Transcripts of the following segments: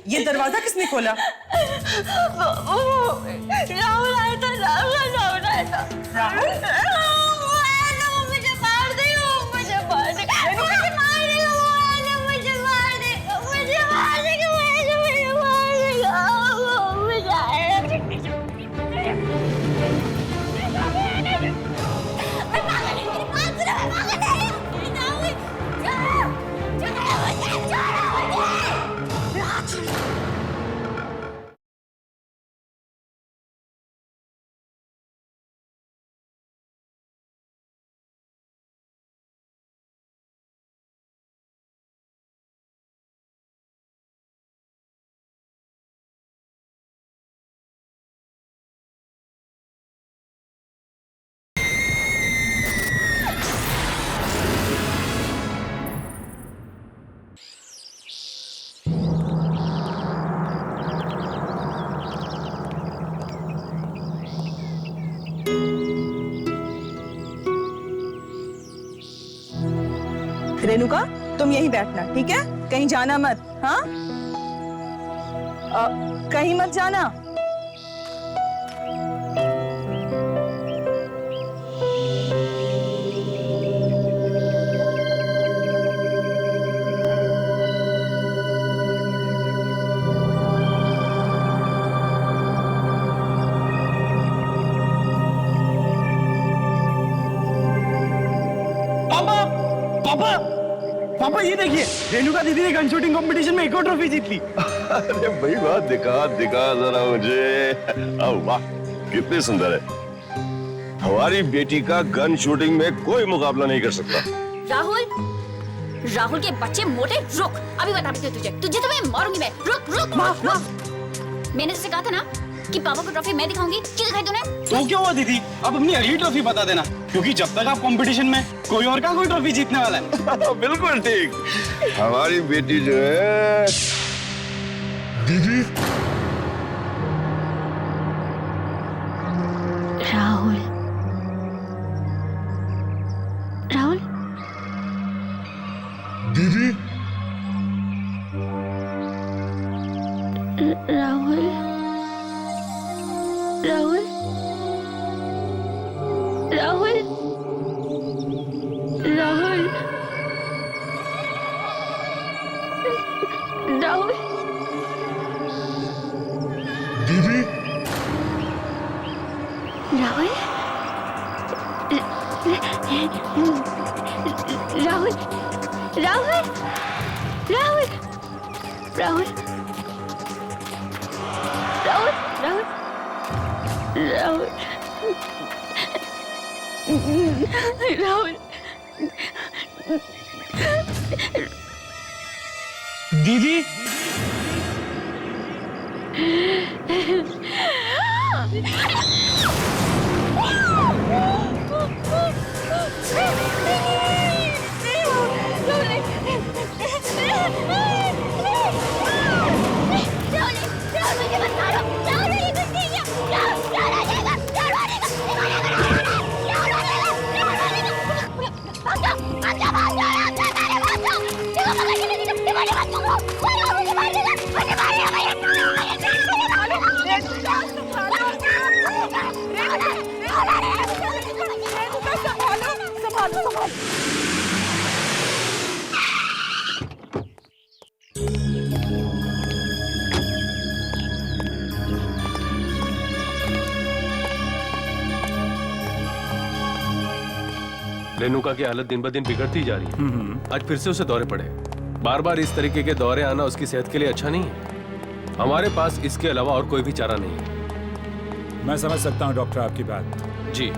ये दरवाजा किसने खोला? राहुल आया था। राहुल आया था। मुझे मार दे, मुझे मार दे, मुझे मार दे, मुझे मार दे, मुझे मार दे, मुझे रेणुका, तुम यहीं बैठना, ठीक है? कहीं जाना मत। हाँ, कहीं मत जाना। पापा ये देखिए, रेणुका दीदी ने गन शूटिंग कंपटीशन में एक और ट्रॉफी जीत ली। अरे भाई वाह, दिखा जरा मुझे। वाह, कितनी सुंदर है। हमारी बेटी का गन शूटिंग में कोई मुकाबला नहीं कर सकता। राहुल के बच्चे मोटे, रुक, अभी बताती हूँ तुझे तो मैं मारूंगी मैं। रुक। मैंने तुझसे कहा था ना कि पापा को ट्रॉफी मैं दिखाऊंगी। क्यों दिखाई तूने? तो क्या हुआ दीदी, अब अपनी अगली ट्रॉफी बता देना, क्योंकि जब तक आप कंपटीशन में कोई और का कोई ट्रॉफी जीतने वाला है। बिल्कुल ठीक। हमारी बेटी जो है दीदी। राहुल दीदी। राहुल दीदी। दीदी रेणुका की हालत दिन ब दिन बिगड़ती जा रही है। आज फिर से उसे दौरे पड़े। बार बार इस तरीके के दौरे आना उसकी सेहत के लिए अच्छा नहीं है। हमारे पास इसके अलावा और कोई भी चारा नहीं है। मैं समझ सकता हूँ डॉक्टर आपकी बात। जी।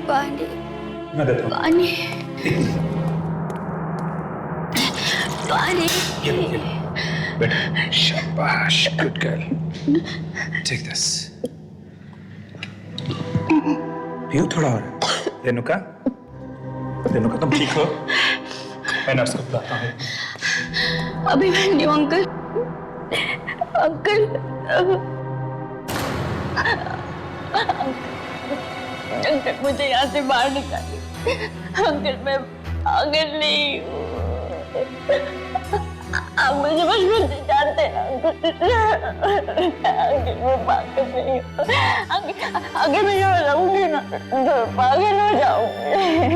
पानी मैं देता हूँ। पानी पानी बेटा शाबाश, गुड गर्ल। Take this. पियो थोड़ा और। रेणुका, रेणुका तुम ठीक हो? मैं नर्स को बुलाता हूँ। अभी मैं नहीं हूँ अंकल। अंकल अंकल मुझे यहाँ से बाहर निकालिए। अंकल मैं पागल नहीं हूँ। आप मुझे बचपन से जानते हैं अंकल। अंकल मैं पागल नहीं हूँ। अंकल मैं जो रहूंगी ना तो पागल हो जाऊंगी।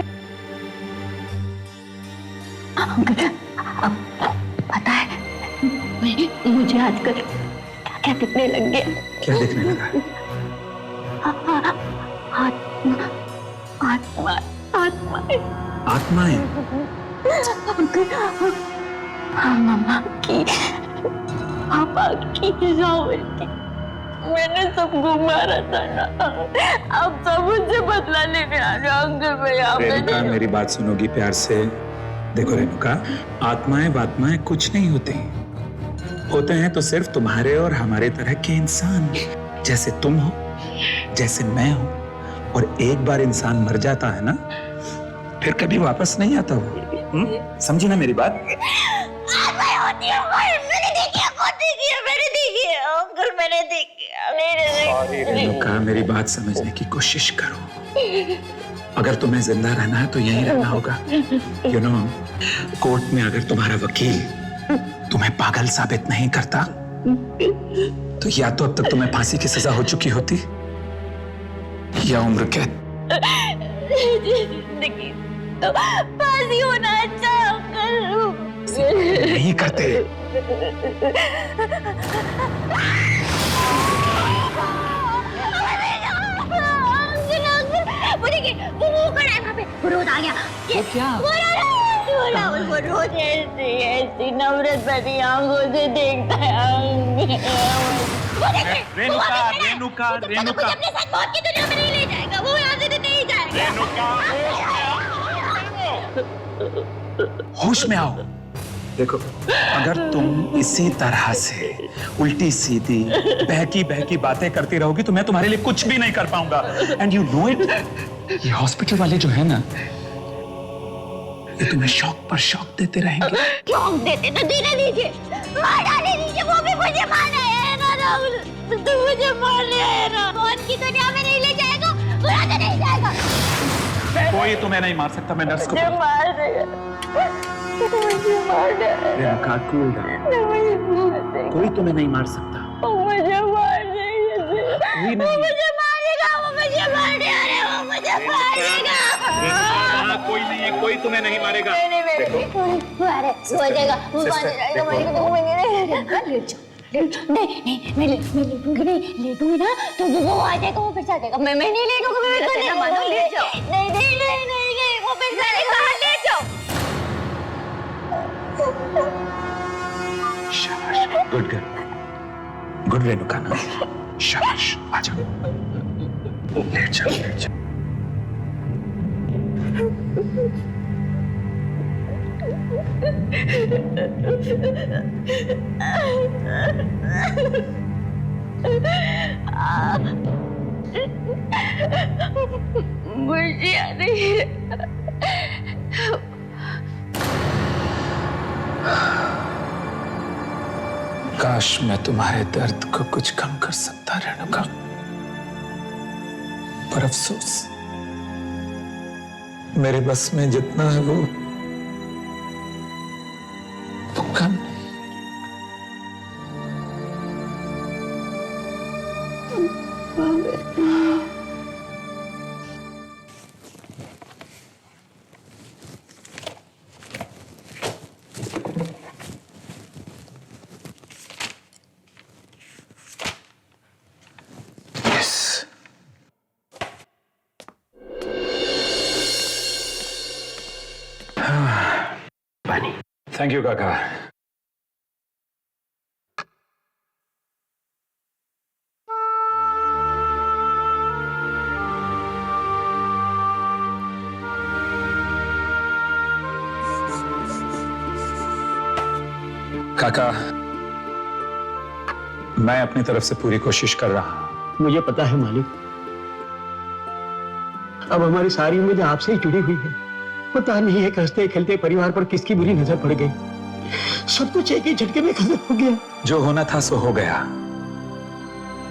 अंकल पता है मुझे आजकल क्या दिखने लग गया? क्या दिखने लगा? आत्मा आत्माएं। आत्माएं? मम्मा की, पापा की, राहुल की। मैंने सबको मारा था ना। अब सब मुझसे बदला लेने आ रहे हो अंकल। मैं यहाँ पे रेणुका नहीं मेरी बात सुनोगी प्यार से? देखो रेणुका, आत्माएं बात्माएं कुछ नहीं होती। होते हैं तो सिर्फ तुम्हारे और हमारे तरह के इंसान, जैसे तुम हो, जैसे मैं हूं। और एक बार इंसान मर जाता है ना, फिर कभी वापस नहीं आता वो। समझी ना मेरी बात? रेणुका मेरी बात समझने की कोशिश करो। अगर तुम्हें जिंदा रहना है तो यहीं रहना होगा। यू नो, कोर्ट में अगर तुम्हारा वकील तुम्हें पागल साबित नहीं करता तो या तो अब तक तुम्हें फांसी की सजा हो चुकी होती या उम्र कैद। जिंदगी तो फांसी होना अच्छा अंकल। नहीं करते। वो खड़ा है वहाँ पे। वो रोज आ गया। वो क्या? वो रोज ऐसी नफरत भरी आंखों से देखता है। रेणुका, रेणुका, रेणुका। अपने साथ मौत की दुनिया में नहीं ले जाएगा। वो यहाँ से नहीं जाएगा। होश में आओ। देखो, अगर तुम इसी तरह से उल्टी सीधी बहकी बहकी बातें करती रहोगी तो मैं तुम्हारे लिए कुछ भी नहीं कर पाऊंगा। And you know it. ये हॉस्पिटल वाले जो है ना, ये तुम्हें शौक पर शौक देते रहेंगे। शौक देते तो देने दीजिए। मार डाले नीचे, वो भी मुझे मारने आया है ना राहुल, तू मुझे मारने आया ना। कौन की दुनिया में नहीं ले जाएगा, बुरा तो नहीं जाएगा। कोई तुम्हें नहीं मार सकता, मैं नर्स को मुझे मार देगा, मुझे मार देगा, रेणुका कूल डाउन, कोई तुम्हें नहीं मार सकता, मुझे मार देगा, कोई नहीं, मुझे मारेगा, वो मुझे मारने आ रहा है, वो मुझे मारेगा। कोई नहीं है, कोई तुम्हें नहीं मारेगा। मारे सो जाएगा, वो मारेगा, मारेगा तो मैं नहीं नहीं मैं लेटूंगी नहीं, लेटूंगी ना तो वो आ जाएगा, वो फिर से आ जाएगा। मैं नहीं लेटूंगी, मैं नहीं मानो, लेट जाओ। नहीं नहीं नहीं नहीं नहीं, वो फिर से कहाँ ले जाओ। शाबाश, गुड गर्ल, गुड रेणुका ना, शाबाश, आ जाओ, लेट जाओ, लेट जाओ। मुझे याद नहीं है। काश मैं तुम्हारे दर्द को कुछ कम कर सकता रेणुका, पर अफसोस मेरे बस में जितना है वो कम नहीं। थैंक यू काका। काका, मैं अपनी तरफ से पूरी कोशिश कर रहा हूं। मुझे पता है मालिक, अब हमारी सारी उम्मीदें आपसे ही जुड़ी हुई है। पता नहीं है हंसते खेलते परिवार पर किसकी बुरी नजर पड़ गई। सब कुछ एक ही झटके में खत्म हो गया। जो होना था सो हो गया।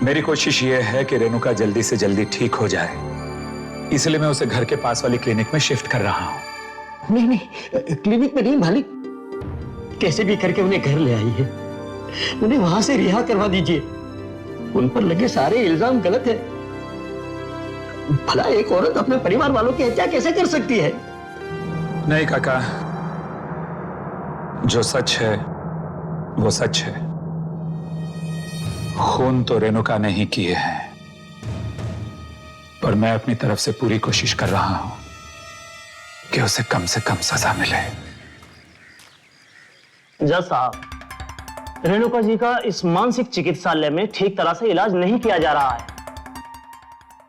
मेरी कोशिश यह है कि रेणुका जल्दी से जल्दी ठीक हो जाए, इसलिए मैं उसे घर के पास वाली क्लिनिक में शिफ्ट कर रहा हूं। नहीं नहीं, क्लिनिक में नहीं मालिक, कैसे भी करके उन्हें घर ले आई है। उन्हें वहां से रिहा करवा दीजिए। उन पर लगे सारे इल्जाम गलत है। भला एक औरत अपने परिवार वालों की हत्या कैसे कर सकती है? नहीं काका, जो सच है वो सच है। खून तो रेणुका ने ही किए हैं, पर मैं अपनी तरफ से पूरी कोशिश कर रहा हूं कि उसे कम से कम सजा मिले। जज साहब, रेणुका जी का इस मानसिक चिकित्सालय में ठीक तरह से इलाज नहीं किया जा रहा है,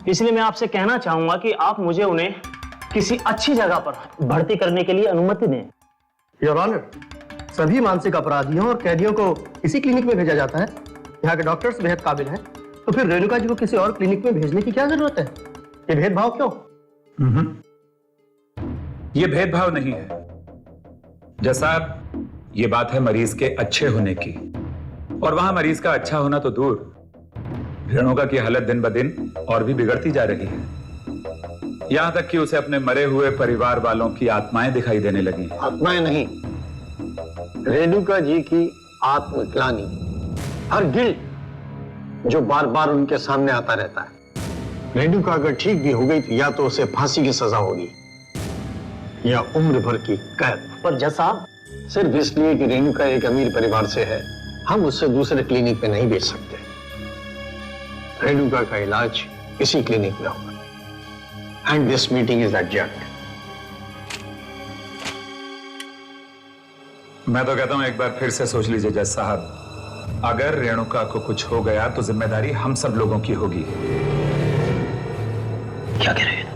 इसलिए मैं आपसे कहना चाहूंगा कि आप मुझे उन्हें किसी अच्छी जगह पर भर्ती करने के लिए अनुमति दें। योर ऑनर, सभी मानसिक अपराधियों और कैदियों को इसी क्लिनिक में भेजा जाता है। यहाँ के डॉक्टर्स बेहद काबिल हैं, तो फिर रेणुका जी को किसी और क्लिनिक में भेजने की क्या जरूरत है? ये भेदभाव क्यों? ये भेदभाव नहीं है जैसा, ये बात है मरीज के अच्छे होने की, और वहां मरीज का अच्छा होना तो दूर, रेणुका की हालत दिन ब दिन और भी बिगड़ती जा रही है। यहां तक कि उसे अपने मरे हुए परिवार वालों की आत्माएं दिखाई देने लगी। आत्माएं नहीं, रेणुका जी की आत्मग्लानि, हर गिल्ट जो बार बार उनके सामने आता रहता है। रेणुका अगर ठीक भी हो गई तो या तो उसे फांसी की सजा होगी या उम्र भर की कैद। पर जज साहब, सिर्फ इसलिए कि रेणुका एक अमीर परिवार से है, हम उससे दूसरे क्लिनिक में नहीं भेज सकते। रेणुका का इलाज इसी क्लिनिक में होगा। And this meeting is adjourned. मैं तो कहता हूं एक बार फिर से सोच लीजिए जज साहब, अगर रेणुका को कुछ हो गया तो जिम्मेदारी हम सब लोगों की होगी। क्या कह रहे हैं?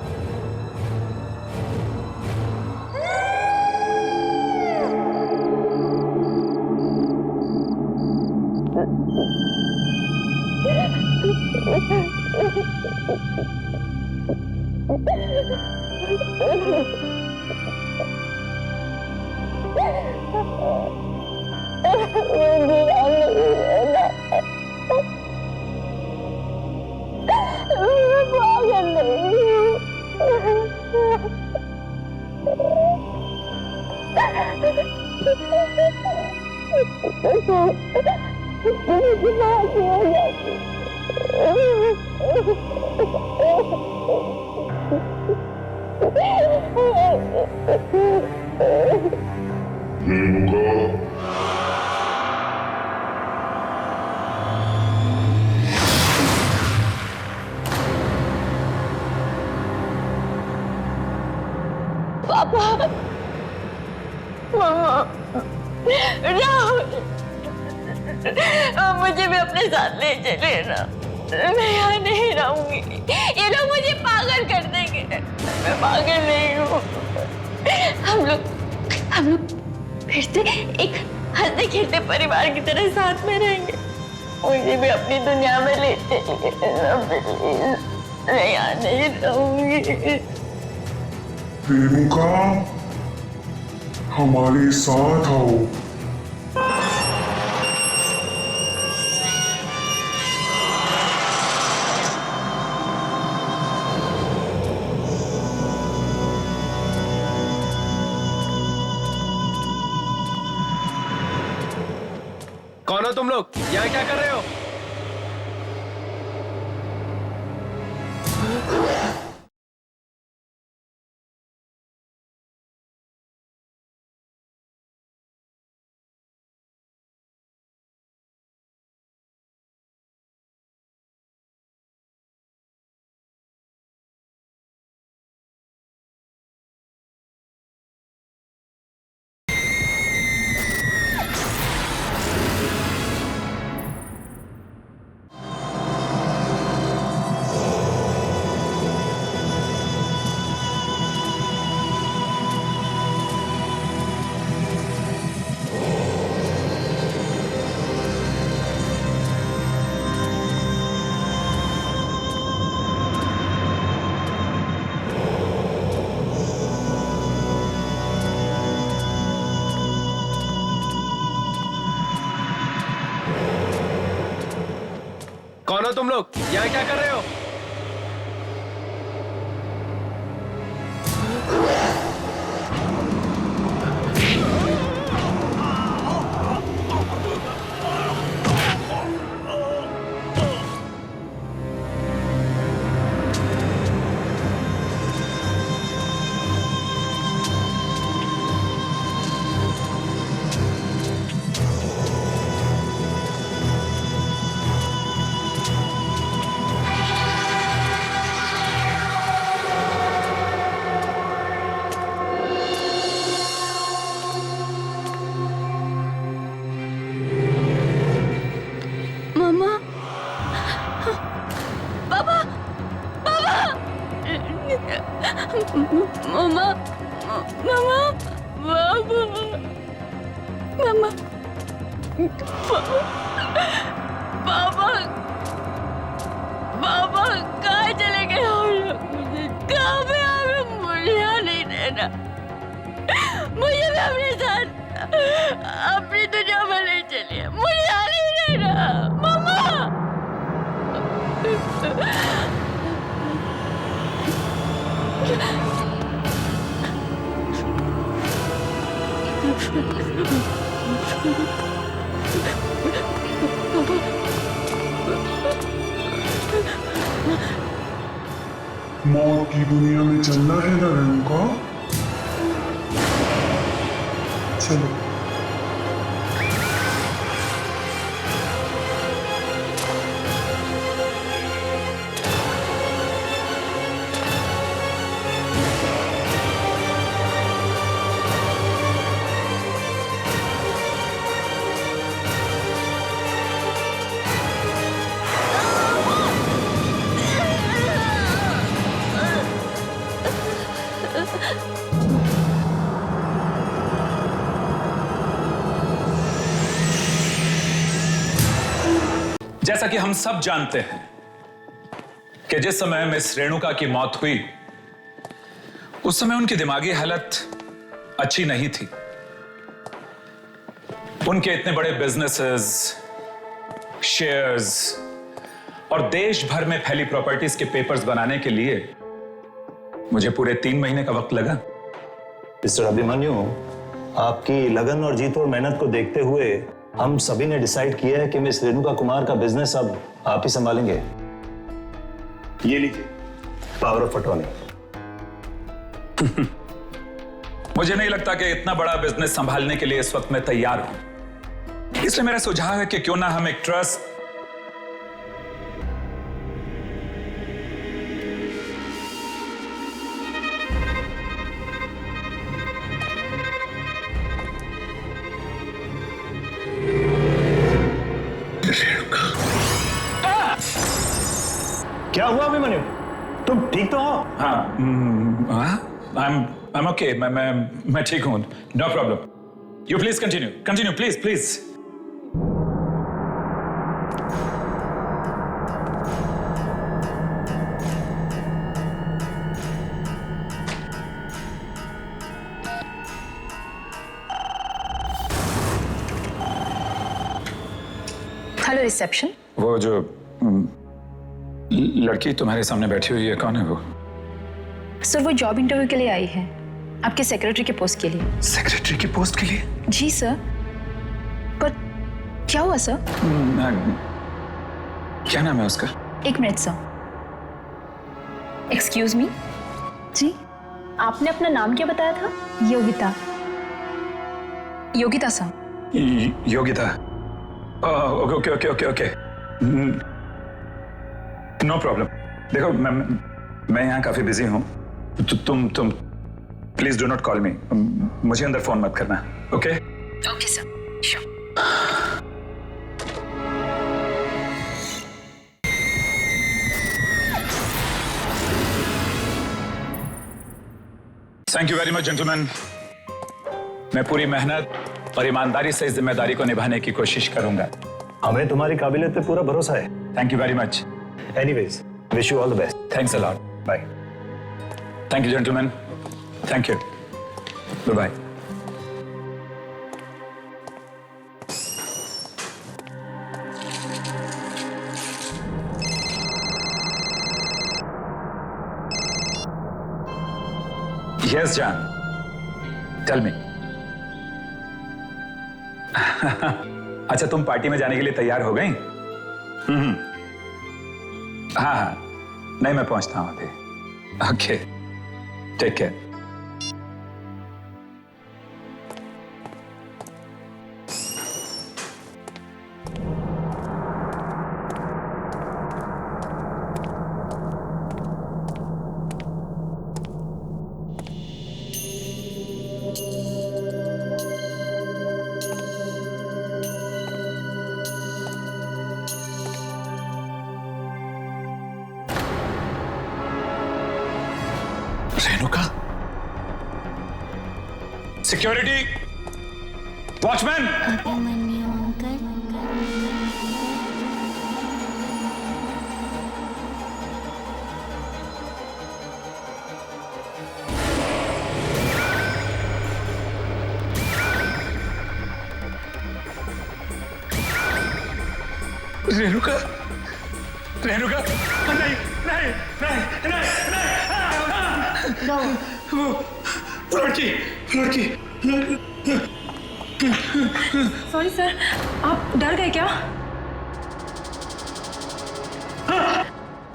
पापा, मम्मा, राहुल, मुझे भी अपने साथ ले चले ना। मैं यहाँ नहीं रहूंगी, ये लोग मुझे पागल कर देंगे। मैं पागल नहीं हूँ। हम लोग फिर से एक हंसते खेलते परिवार की तरह साथ में रहेंगे। मुझे भी अपनी दुनिया में ले चलिए। मैं यहाँ नहीं रहूंगी। रेणुका, हमारे साथ आओ। कौन हो तुम लोग? यहाँ क्या कर रहे हो? कौन हो तुम लोग? यहाँ क्या कर रहे हो? मामा, मामा, बाबा, मामा, बाबा, बाबा कहाँ चले गए हम लोग? मुझे कहाँ पे हमें मुझे यहाँ नहीं रहना। मुझे भी अपने साथ अपनी दुनिया में ले चलिए। मुझे यहाँ नहीं रहना, मामा। मौत की दुनिया में चलना है ना रेणुका? चलो। जैसा कि हम सब जानते हैं कि जिस समय मिस रेणुका की मौत हुई उस समय उनकी दिमागी हालत अच्छी नहीं थी। उनके इतने बड़े बिजनेसेस, शेयर्स और देश भर में फैली प्रॉपर्टीज के पेपर्स बनाने के लिए मुझे पूरे 3 महीने का वक्त लगा। मिस्टर अभिमन्यु, आपकी लगन और जीत और मेहनत को देखते हुए हम सभी ने डिसाइड किया है कि मिस रेणुका कुमार का बिजनेस अब आप ही संभालेंगे। ये लीजिए पावर ऑफ अटॉर्नी। मुझे नहीं लगता कि इतना बड़ा बिजनेस संभालने के लिए इस वक्त मैं तैयार हूं, इसलिए मेरा सुझाव है कि क्यों ना हम एक ट्रस्ट क्या हुआ अभिमन्यु, तुम ठीक तो हो? आई एम ओके, मैं ठीक हूं, no problem. You please continue please please. Hello reception. वो जो लड़की तुम्हारे सामने बैठी हुई है, कौन है वो? सर वो जॉब इंटरव्यू के लिए आई है, आपके सेक्रेटरी के पोस्ट के लिए। सेक्रेटरी की पोस्ट के लिए? जी सर। पर क्या हुआ सर? क्या नाम है उसका? एक मिनट सर। Excuse me. जी आपने अपना नाम क्या बताया था? Yogita. Yogita sir. Yogita. Okay okay okay okay, no problem. देखो मैं यहाँ काफी बिजी हूँ, तुम please do not call me, मुझे अंदर फोन मत करना। Okay okay sir, sure. Thank you very much gentleman. मैं पूरी मेहनत और ईमानदारी से इस जिम्मेदारी को निभाने की कोशिश करूंगा। हमें तुम्हारी काबिलियत पे पूरा भरोसा है। Thank you very much. Anyways, wish you all the best. Thanks a lot. Bye. Thank you gentleman. Thank you. Bye bye. Yes जान, टेल मी। अच्छा, तुम पार्टी में जाने के लिए तैयार हो गई? हाँ, नहीं मैं पहुंचता हूं अभी। Okay, take care. Renuka, security, watchman. Renuka, Renuka, नहीं नहीं नहीं नहीं नहीं, वो लड़की लड़की। सॉरी सर, आप डर गए क्या?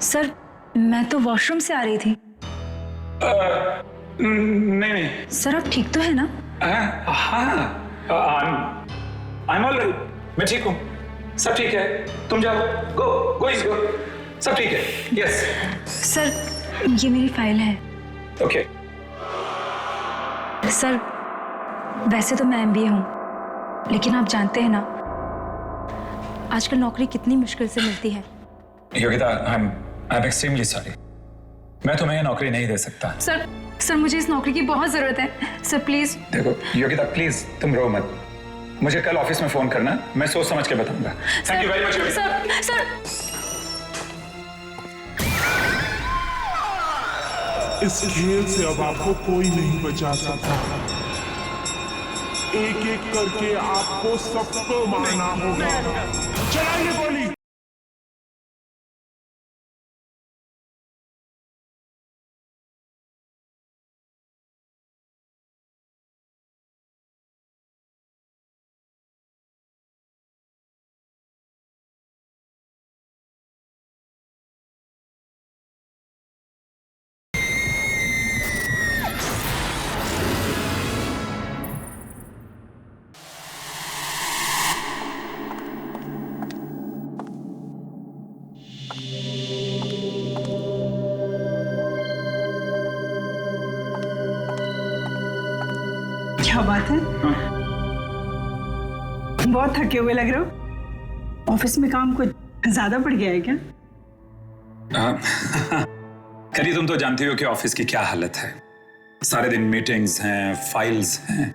सर मैं तो वॉशरूम से आ रही थी। नहीं नहीं सर आप ठीक तो है ना? हाँ, आई एम ऑल राइट, मैं ठीक हूँ, सब ठीक है। तुम जाओ, गो इज गो, सब ठीक है। यस सर ये मेरी फाइल है। ओके। सर वैसे तो मैं MBA हूँ, लेकिन आप जानते हैं ना आजकल नौकरी कितनी मुश्किल से मिलती है। Yogita, I am extremely sorry, मैं तुम्हें ये नौकरी नहीं दे सकता। सर मुझे इस नौकरी की बहुत जरूरत है। Sir please. देखो योगिता, प्लीज तुम रो मत, मुझे कल ऑफिस में फोन करना, मैं सोच समझ के बताऊंगा। Thank you very much Yogita. Sir इस खेल से अब आपको कोई नहीं बचा सकता। एक एक करके आपको सबको मारना होगा। चलाइए गोली। क्या बात है? बहुत थके हुए लग रहे हो। ऑफिस में काम कुछ ज्यादा बढ़ गया है क्या? करी, तुम तो जानती हो कि ऑफिस की क्या हालत है। सारे दिन मीटिंग्स हैं, फाइल्स हैं,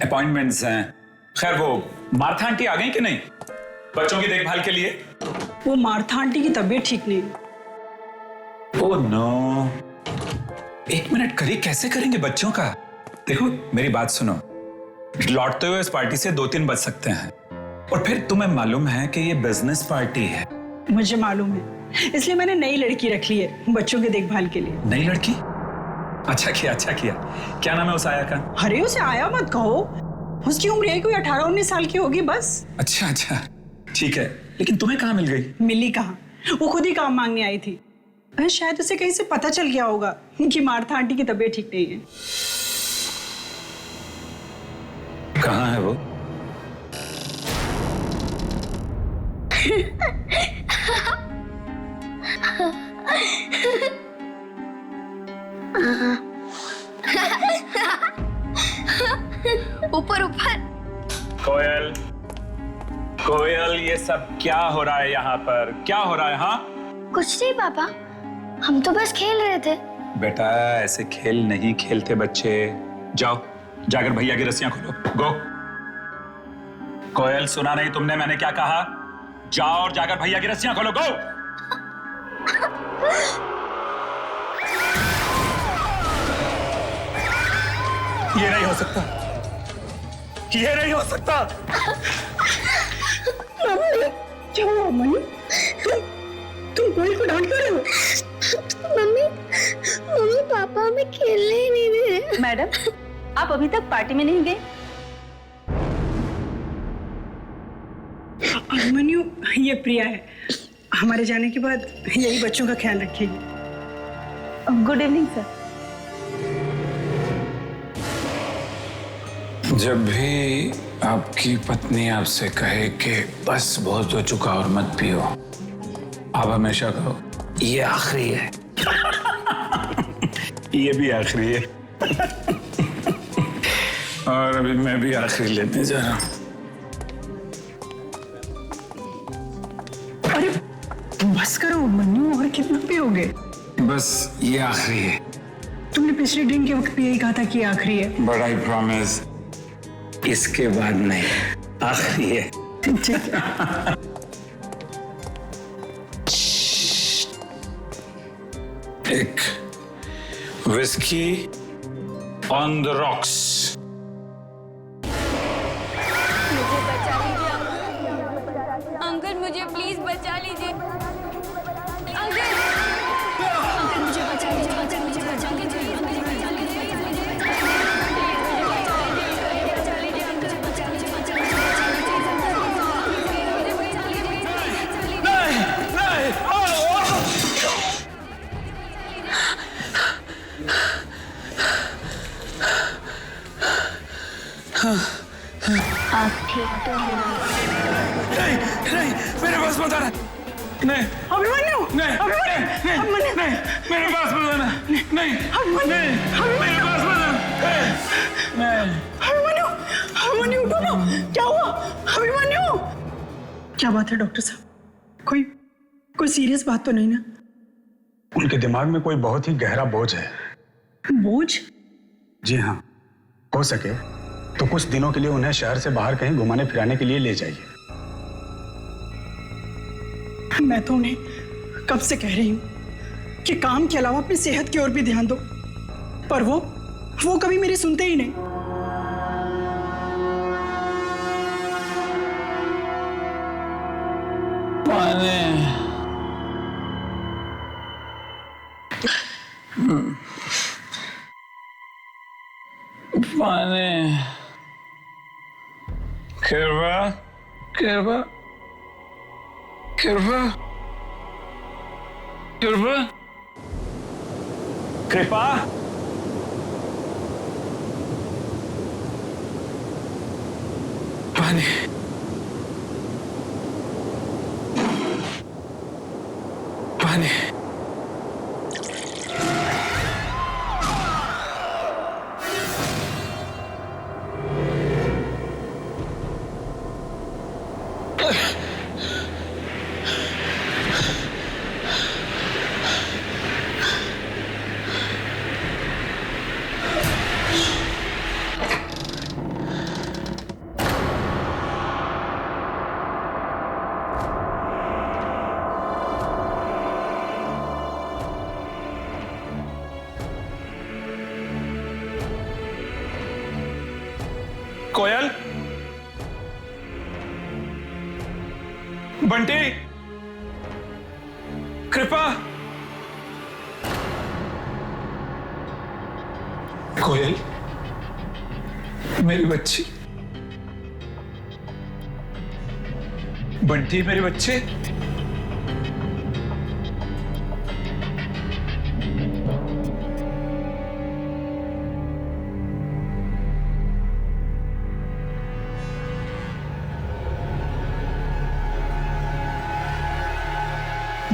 अपॉइंटमेंट्स हैं। खैर, वो मार्था आंटी आ गई कि नहीं बच्चों की देखभाल के लिए? वो मार्था आंटी की तबीयत ठीक नहीं। ओह नो, एक मिनट करी, कैसे करेंगे बच्चों का? देखो मेरी बात सुनो, लौटते हुए इस पार्टी से 2-3 बज सकते हैं, और फिर तुम्हें मालूम है कि ये बिजनेस पार्टी है। मुझे मालूम है, इसलिए मैंने नई लड़की रख ली है बच्चों के देखभाल के लिए। नई लड़की? अच्छा किया, अच्छा किया। क्या नाम है उस आया का? अरे उसे आया मत कहो, उसकी उम्र है कोई 18-19 साल की होगी बस। अच्छा अच्छा, ठीक है, लेकिन तुम्हें कहाँ मिल गई? मिली कहाँ, वो खुद ही काम मांगने आई थी। शायद उसे कहीं से पता चल गया होगा कि मार्था आंटी की तबीयत ठीक नहीं है। कहाँ है वो? ऊपर ऊपर। कोयल, कोयल, ये सब क्या हो रहा है यहाँ पर? क्या हो रहा है? हाँ कुछ नहीं पापा, हम तो बस खेल रहे थे। बेटा, ऐसे खेल नहीं खेलते बच्चे। जाओ जाकर भैया की रस्सियां खोलो, गो। कोयल, सुना नहीं तुमने मैंने क्या कहा? जाओ और जाकर भैया की रस्सियां खोलो, गो। ये नहीं हो सकता, ये नहीं हो सकता। क्या हुआ मम्मी? तुम कोयल को डांट रहे हो? मम्मी पापा हमें खेलने ही नहीं दे रहे। मैडम, आप अभी तक पार्टी में नहीं गए? अभिमन्यु, ये प्रिया है, हमारे जाने के बाद यही बच्चों का ख्याल रखेगी। Good evening sir. जब भी आपकी पत्नी आपसे कहे कि बस बहुत हो चुका और मत पियो, आप हमेशा कहो ये आखिरी है। ये भी आखिरी है। और अभी मैं भी आखिरी लेने जा रहा हूं। अरे बस करो मन्नू, और कितना पियोगे? बस ये आखिरी है। तुमने पिछले ड्रिंक के वक्त भी यही कहा था कि आखिरी है। बट आई प्रॉमिस, इसके बाद नहीं, आखिरी है। ठीक है। एक विस्की ऑन द रॉक्स। मुझे बचा लीजिए अंकल, मुझे प्लीज बचा लीजिए अंकल। अंकल मुझे बचा लीजिए, अंकल मुझे बचा लीजिए, मुझे बचा लीजिए। आप ठीक तो हैं? नहीं नहीं, मेरे पास मत आना। नहीं अभिमन्यु, नहीं नहीं नहीं, मेरे पास मत आना। नहीं नहीं, मेरे पास मत आना। नहीं अभिमन्यु, अभिमन्यु उठो ना, क्या हुआ? अभिमन्यु, क्या बात है डॉक्टर साहब? कोई सीरियस बात तो नहीं ना? उनके दिमाग में कोई बहुत ही गहरा बोझ है। बोझ? जी हाँ, हो सके तो कुछ दिनों के लिए उन्हें शहर से बाहर कहीं घुमाने फिराने के लिए ले जाइए। मैं तो उन्हें कब से कह रही हूँ कि काम के अलावा अपनी सेहत की ओर भी ध्यान दो, पर वो कभी मेरी सुनते ही नहीं। पानी, कृपा कृपा कृपा कृपा कृपा। पानी, पानी। बंटी, कृपा, कोयल, मेरी बच्ची, बंटी मेरे बच्चे,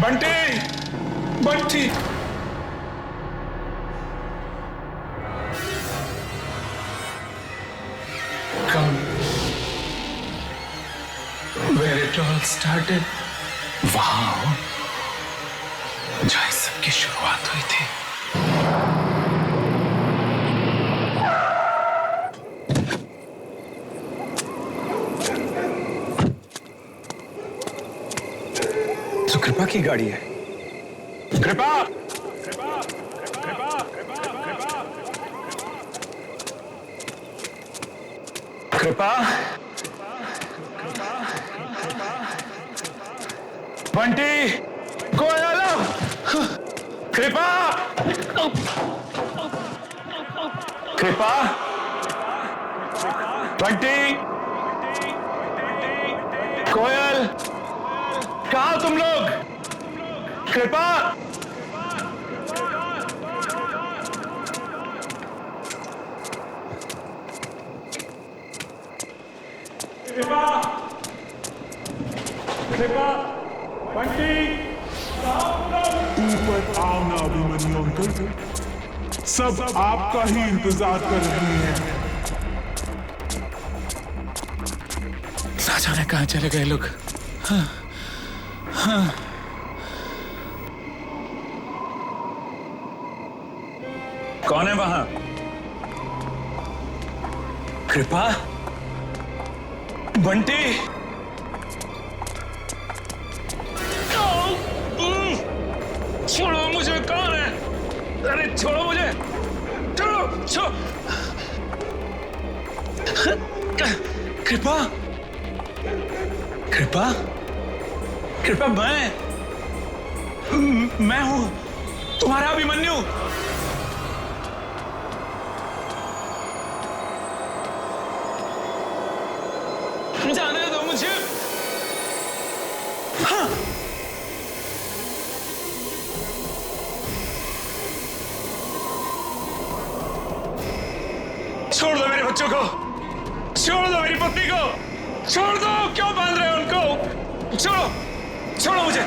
Bunty, Bunty, come where it all started. वहाँ जहाँ इस सब की शुरुआत हुई थी। तो कृपा की गाड़ी है। कृपा, कृपा, बंटी, कोयल, कृपा, कृपा, बंटी, कोयल, कहाँ तुम लोग? कृपा, कृपा, कृपा, बंटी, ऊपर आओ ना अभिमन्यु अंकल, सब आपका ही इंतजार कर रहे हैं। ना जाने कहाँ चले गए लोग। हाँ, हाँ। कौन है वहां? कृपा, बंटी, छोड़ो मुझे, कौन है? अरे छोड़ो मुझे, छोड़ो, छोड़ो। कृपा, कृपा, कृपा, मैं हूं तुम्हारा अभिमन्यु। जाने दो मुझे। हाँ। छोड़ दो मेरे बच्चों को, छोड़ दो मेरी पत्नी को, छोड़ दो, क्यों बांध रहे हो उनको? छोड़ो, छोड़ो मुझे।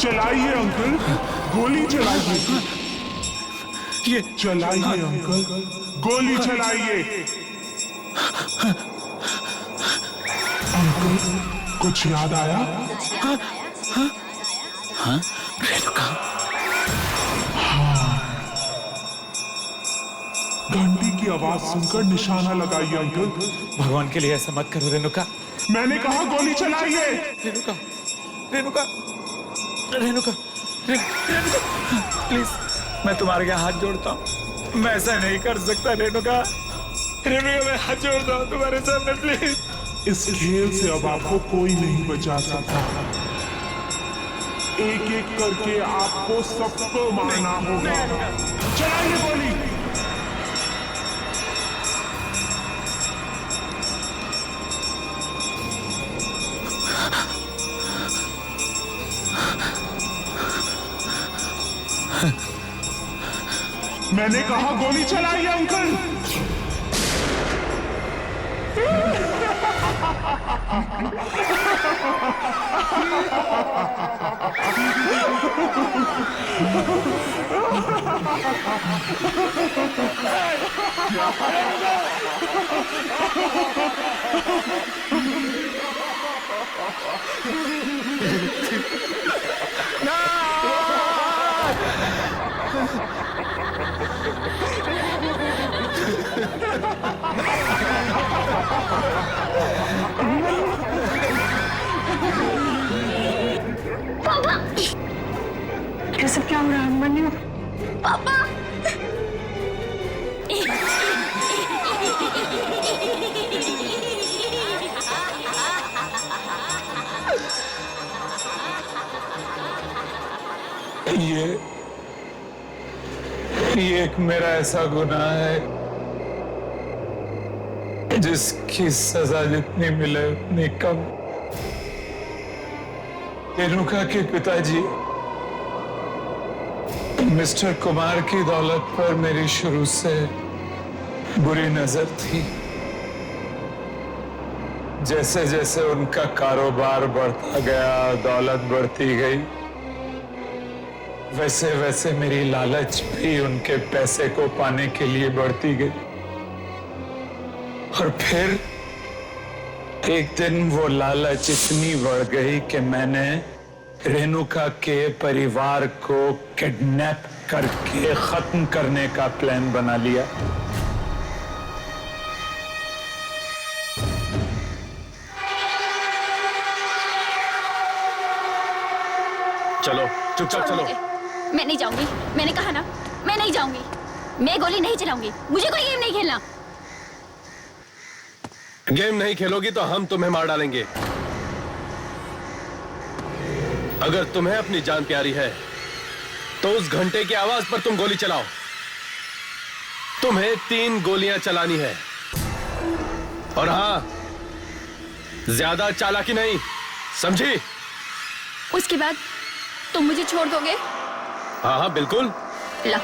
चलाइए अंकल, गोली चलाइए। ये चलाइए अंकल, गोली चलाइए। अंकल, कुछ याद आया? हाँ, रेणुका। हाँ, घंटी की आवाज सुनकर निशाना लगाइए अंकल। भगवान के लिए ऐसा मत करो रेणुका। मैंने कहा गोली चलाइए। रेणुका, रेणुका, रेणुका, रेणुका, प्लीज, मैं तुम्हारे आगे हाथ जोड़ता हूँ, मैं ऐसा नहीं कर सकता रेणुका। रेणुका, मैं हाथ जोड़ता हूँ तुम्हारे सामने, प्लीज। इस खेल से अब आपको कोई नहीं बचा सकता। एक एक करके आपको सबको मारना होगा। चलाइए गोली। मैंने कहा गोली चलाइए अंकल। ये सब क्या हो रहा है अभिमन्यु? पापा। ये एक मेरा ऐसा गुनाह है जिसकी सजा जितनी मिले उतनी कम। रेणुका के पिताजी मिस्टर कुमार की दौलत पर मेरी शुरू से बुरी नजर थी। जैसे जैसे उनका कारोबार बढ़ता गया, दौलत बढ़ती गई, वैसे वैसे मेरी लालच भी उनके पैसे को पाने के लिए बढ़ती गई। और फिर एक दिन वो लालच इतनी बढ़ गई कि मैंने रेणुका के परिवार को किडनैप करके खत्म करने का प्लान बना लिया। चलो चुपचाप चलो। मैं नहीं जाऊंगी, मैंने कहा ना, मैं नहीं जाऊंगी। मैं गोली नहीं चलाऊंगी, मुझे कोई गेम नहीं खेलना। गेम नहीं खेलोगी तो हम तुम्हें मार डालेंगे। अगर तुम्हें अपनी जान प्यारी है तो उस घंटे की आवाज पर तुम गोली चलाओ। तुम्हें 3 गोलियां चलानी है। और हां, ज्यादा चालाकी नहीं, समझी? उसके बाद तुम मुझे छोड़ दोगे? हाँ हाँ बिल्कुल। ला।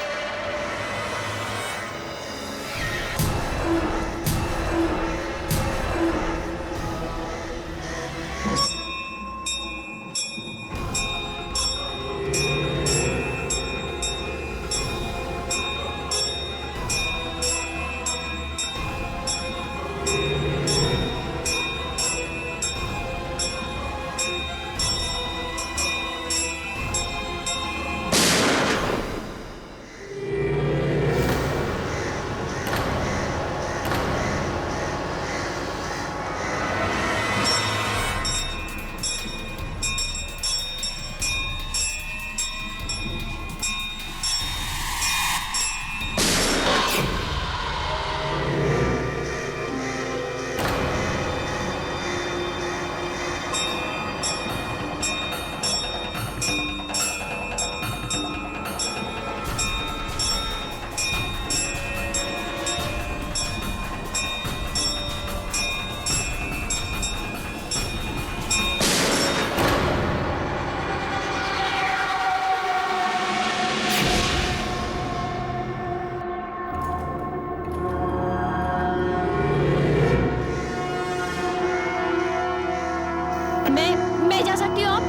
मैं जा सकती हूँ अब?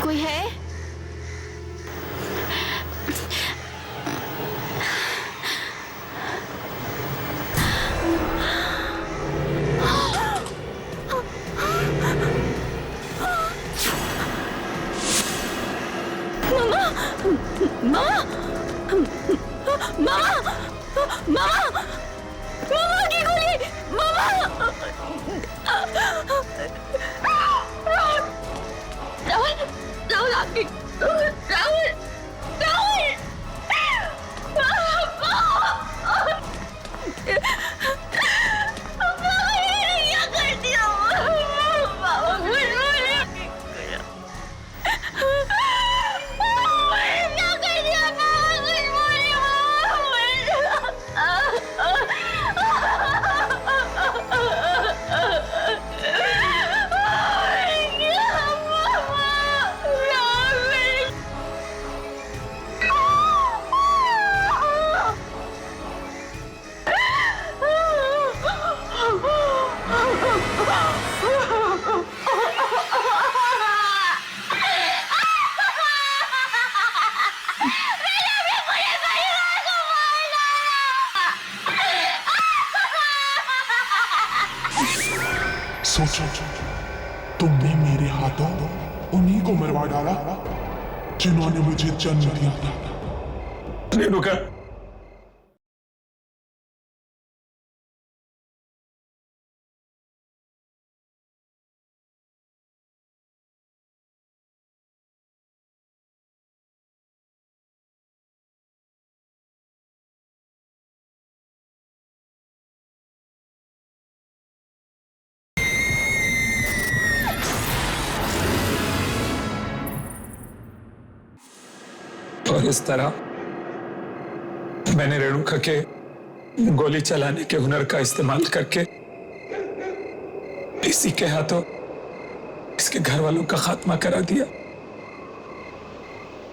कोई है? मामा! मामा! मामा! मामा की गोली! मामा! राहुल! राहुल आपकी! राहुल! राहुल! क्या कर दिया? मामा कुछ बोले! क्या कर दिया? मामा कुछ बोले! सोचो, तुमने मेरे हाथों उन्हीं को मरवा डाला जिन्होंने मुझे जन्म दिया था। रेणुका, और इस तरह मैंने रेणुका के गोली चलाने के हुनर का इस्तेमाल करके इसी के हाथों इसके घर वालों का खात्मा करा दिया,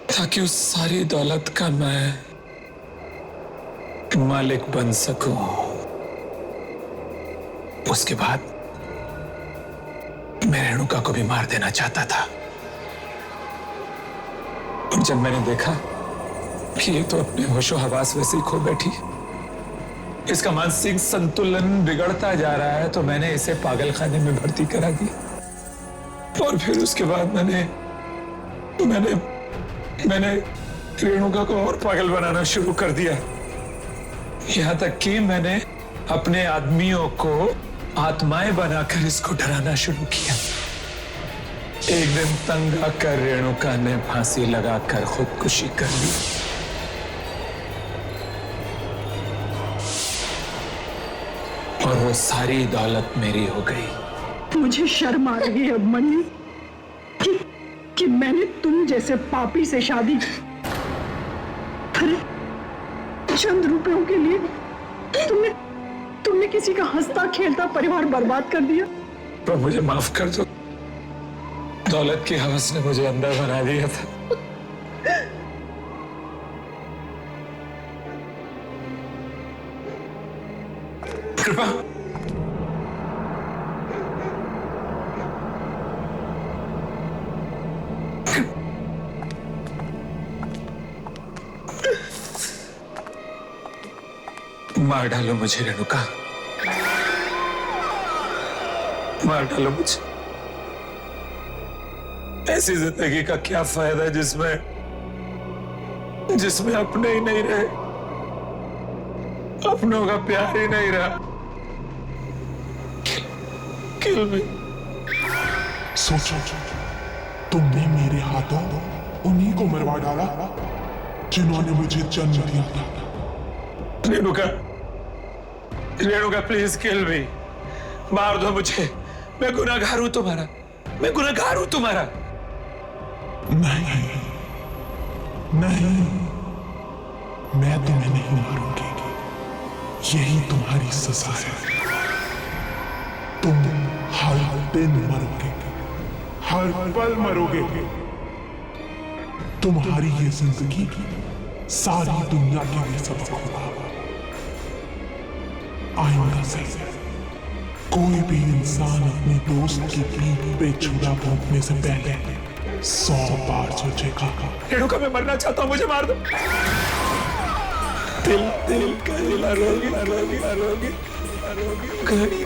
ताकि उस सारी दौलत का मैं मालिक बन सकूं। उसके बाद मैं रेणुका को भी मार देना चाहता था, और जब मैंने देखा कि ये तो अपने होशो हवास वैसे ही खो बैठी, इसका मानसिक संतुलन बिगड़ता जा रहा है, तो मैंने इसे पागल खाने में भर्ती करा दिया। और फिर उसके बाद मैंने रेणुका को और पागल बनाना शुरू कर दिया, यहां तक कि मैंने अपने आदमियों को आत्माएं बनाकर इसको डराना शुरू किया। एक दिन तंग आकर रेणुका ने फांसी लगाकर खुदकुशी कर ली। और वो सारी दौलत मेरी हो गई। मुझे शर्म आ रही है अभिमन्यु कि मैंने तुम जैसे पापी से शादी की। अरे चंद रुपयों के लिए तुमने किसी का हंसता खेलता परिवार बर्बाद कर दिया। पर मुझे माफ कर दो, दौलत की हवस ने मुझे अंदर बना दिया था। कृपा मार डालो मुझे रेणुका, मार डालो मुझे। ऐसी जिंदगी का क्या फायदा जिसमें अपने ही नहीं रहे, अपनों का प्यार ही नहीं रहा। किल मी। सोचो, तुमने मेरे हाथों उन्हीं को मरवा डाला जिन्होंने मुझे जन्म दिया था। रेणुका प्लीज किल मी, मार दो मुझे। मैं गुनहगार हूं तुम्हारा, मैं गुनहगार हूं तुम्हारा। नहीं, मैं तुम्हें नहीं मारूंगी, यही तुम्हारी सजा है। तुम हर दिन मरोगे, हर पल मरोगे। तुम्हारी ये जिंदगी सारी दुनिया के लिए सबक होगा। आइंदा से कोई भी इंसान अपने दोस्त की पीठ पे छुरा भोंकने से पहले 100 बार सोचेगा। रेणुका मैं मरना चाहता हूं, मुझे मार दो। दिल का रोगी घड़ी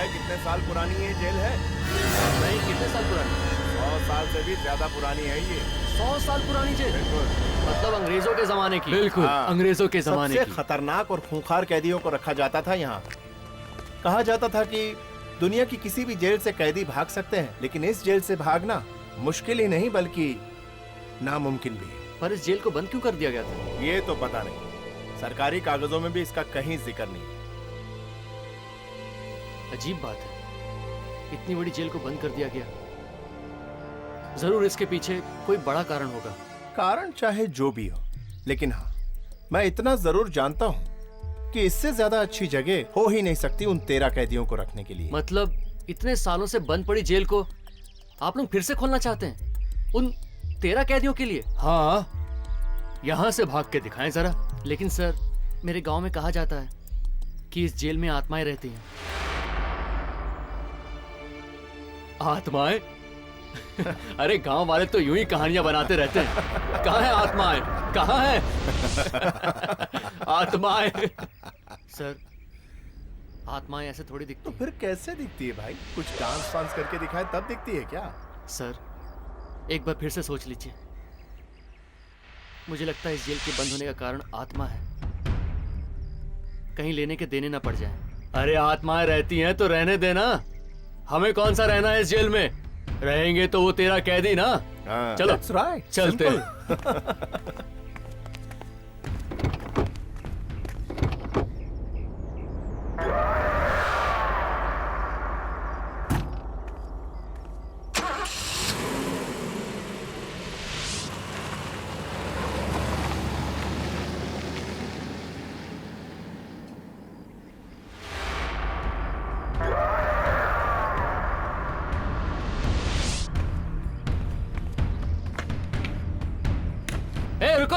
कितने साल पुरानी ये जेल है? नहीं, कितने साल पुरानी? 100 साल से भी ज्यादा पुरानी है ये। 100 साल पुरानी जेल? बिल्कुल। मतलब अंग्रेजों के जमाने की? बिल्कुल, अंग्रेजों के जमाने की। सबसे खतरनाक और खूंखार कैदियों को रखा जाता था यहाँ। कहा जाता था कि दुनिया की किसी भी जेल से कैदी भाग सकते हैं, लेकिन इस जेल से भागना मुश्किल ही नहीं बल्कि नामुमकिन भी। पर इस जेल को बंद क्यों कर दिया गया था? ये तो पता नहीं, सरकारी कागजों में भी इसका कहीं जिक्र नहीं। अजीब बात है, इतनी बड़ी जेल को बंद कर दिया गया। जरूर इसके पीछे कोई बड़ा कारण होगा। कारण चाहे जो भी हो, लेकिन हाँ, मैं इतना जरूर जानता हूँ कि इससे ज्यादा अच्छी जगह हो ही नहीं सकती उन 13 कैदियों को रखने के लिए। मतलब इतने सालों से बंद पड़ी जेल को आप लोग फिर से खोलना चाहते हैं उन 13 कैदियों के लिए? हाँ, यहाँ से भाग के दिखाएं जरा। लेकिन सर, मेरे गांव में कहा जाता है कि इस जेल में आत्माएं रहती हैं। आत्माएं? अरे गांव वाले तो यूं ही कहानियां बनाते रहते हैं। कहाँ है आत्माएं? कहाँ है आत्माएं? सर, आत्माएं ऐसे थोड़ी दिखती तो फिर कैसे दिखती है भाई? कुछ डांस वांस करके दिखाए तब दिखती है क्या? सर एक बार फिर से सोच लीजिए। मुझे लगता है इस जेल के बंद होने का कारण आत्मा है, कहीं लेने के देने ना पड़ जाए। अरे आत्माएं रहती हैं तो रहने देना, हमें कौन सा रहना है इस जेल में? रहेंगे तो वो तेरा कैदी ना। चलो That's right. चलते हैं। ए रुको,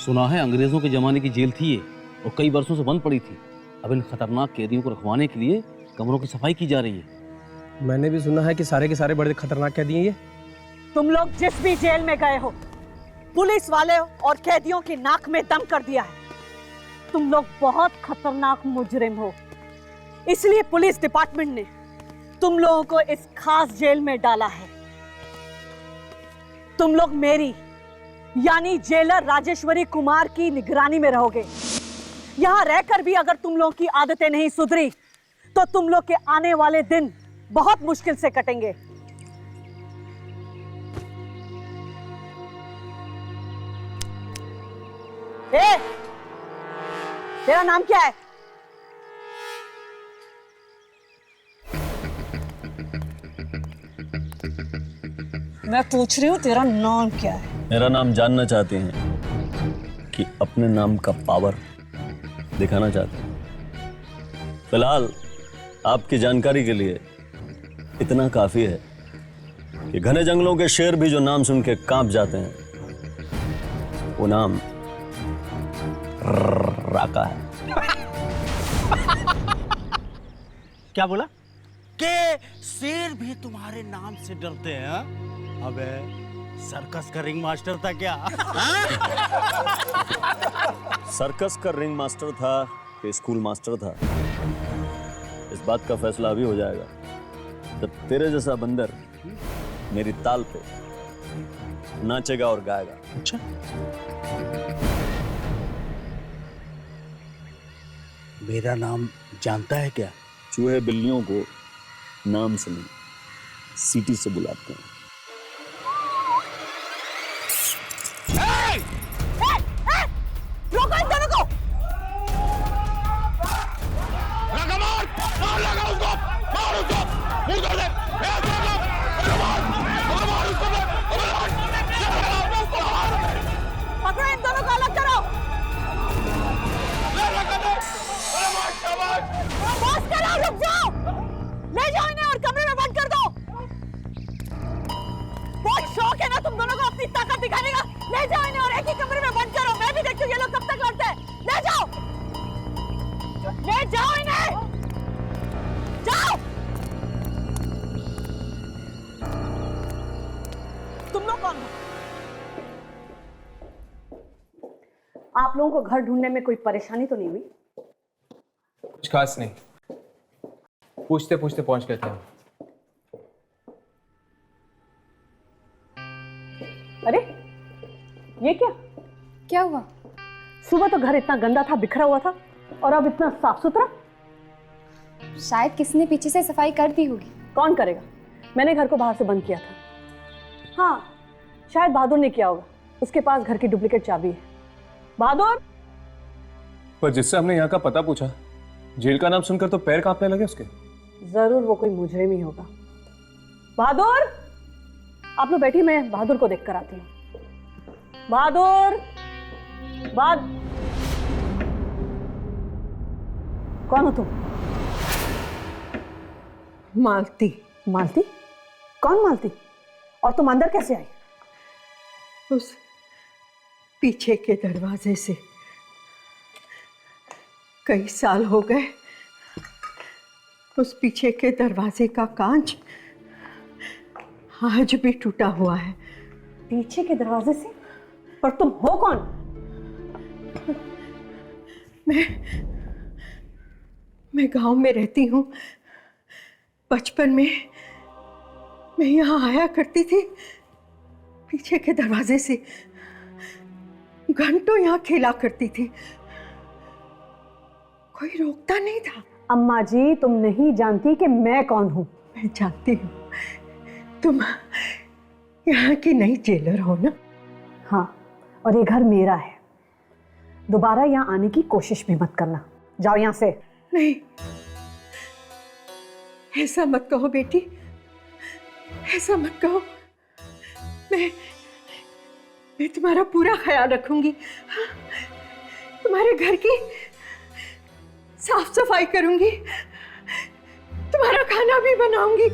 सुना है अंग्रेजों के जमाने की जेल थी ये और कई वर्षों से बंद पड़ी थी। अब इन खतरनाक कैदियों को रखवाने के लिए कमरों की सफाई की जा रही है। मैंने भी सुना है कि सारे के सारे बड़े खतरनाक कैदी हैं ये। तुम लोग जिस भी जेल में गए हो, पुलिस वाले और कैदियों की नाक में दम कर दिया है। तुम लोग बहुत खतरनाक मुजरिम हो, इसलिए पुलिस डिपार्टमेंट ने तुम लोगों को इस खास जेल में डाला है। तुम लोग मेरी यानी जेलर राजेश्वरी कुमार की निगरानी में रहोगे। यहां रहकर भी अगर तुम लोगों की आदतें नहीं सुधरी तो तुम लोग के आने वाले दिन बहुत मुश्किल से कटेंगे। ए, तेरा नाम क्या है? मैं पूछ रही हूँ तेरा नाम क्या है? मेरा नाम जानना चाहते हैं कि अपने नाम का पावर दिखाना चाहते हैं? फिलहाल आपकी जानकारी के लिए इतना काफी है कि घने जंगलों के शेर भी जो नाम सुन के कांप जाते हैं, वो नाम राका है। क्या बोला? के शेर भी तुम्हारे नाम से डरते हैं? अबे सर्कस का रिंग मास्टर था क्या? सर्कस का रिंग मास्टर था कि स्कूल मास्टर था, इस बात का फैसला अभी हो जाएगा जब तेरे जैसा बंदर मेरी ताल पे नाचेगा और गाएगा। अच्छा, मेरा नाम जानता है क्या? चूहे बिल्लियों को नाम से नहीं, सीटी से बुलाते हैं। रोको इन दोनों को! पकड़ो इन दोनों को, अलग करो। बस करो, रुक जाओ। ले जाओ इन्हें और कमरे में बंद कर दो। बहुत शौक है ना तुम दोनों को अपनी ताकत दिखाने का। ले जाओ इन्हें और एक ही कमरे में बंद करो। मैं भी देखती हूँ ये लोग कब तक लड़ते हैं। ले जाओ, ले जाओ इन्हें, जाओ। तुम लोग कौन हो? आप लोगों को घर ढूंढने में कोई परेशानी तो नहीं हुई? कुछ खास नहीं, पूछते पूछते पहुंच गए थे हम। अरे ये क्या? क्या हुआ? सुबह तो घर इतना गंदा था, बिखरा हुआ था, और अब इतना साफ सुथरा। शायद किसी ने पीछे से सफाई कर दी होगी। कौन करेगा? मैंने घर को बाहर से बंद किया था। हाँ, शायद बहादुर ने किया होगा, उसके पास घर की डुप्लीकेट चाबी है। बहादुर! पर जिससे हमने यहाँ का पता पूछा, जेल का नाम सुनकर तो पैर कांपने लगे उसके। जरूर वो कोई मुजरिम ही होगा। बहादुर, आप लोग बैठिए, मैं बहादुर को देख कर आती हूँ। बहादुर! कौन हो तुम? मालती। मालती? कौन मालती? और तुम अंदर कैसे आई? उस पीछे के दरवाजे से। कई साल हो गए, उस पीछे के दरवाजे का कांच आज भी टूटा हुआ है। पीछे के दरवाजे से? पर तुम हो कौन? मैं गांव में रहती हूँ। बचपन में मैं यहाँ आया करती थी, पीछे के दरवाजे से। घंटों यहाँ खेला करती थी, कोई रोकता नहीं था। अम्मा जी, तुम नहीं जानती कि मैं कौन हूँ? मैं जानती हूँ, तुम यहाँ की नई जेलर हो ना? हाँ, और ये घर मेरा है। दोबारा यहाँ आने की कोशिश भी मत करना। जाओ यहाँ से। नहीं, ऐसा मत कहो बेटी, ऐसा मत कहो। मैं तुम्हारा पूरा ख्याल रखूंगी। तुम्हारे घर की साफ सफाई करूंगी, तुम्हारा खाना भी बनाऊंगी।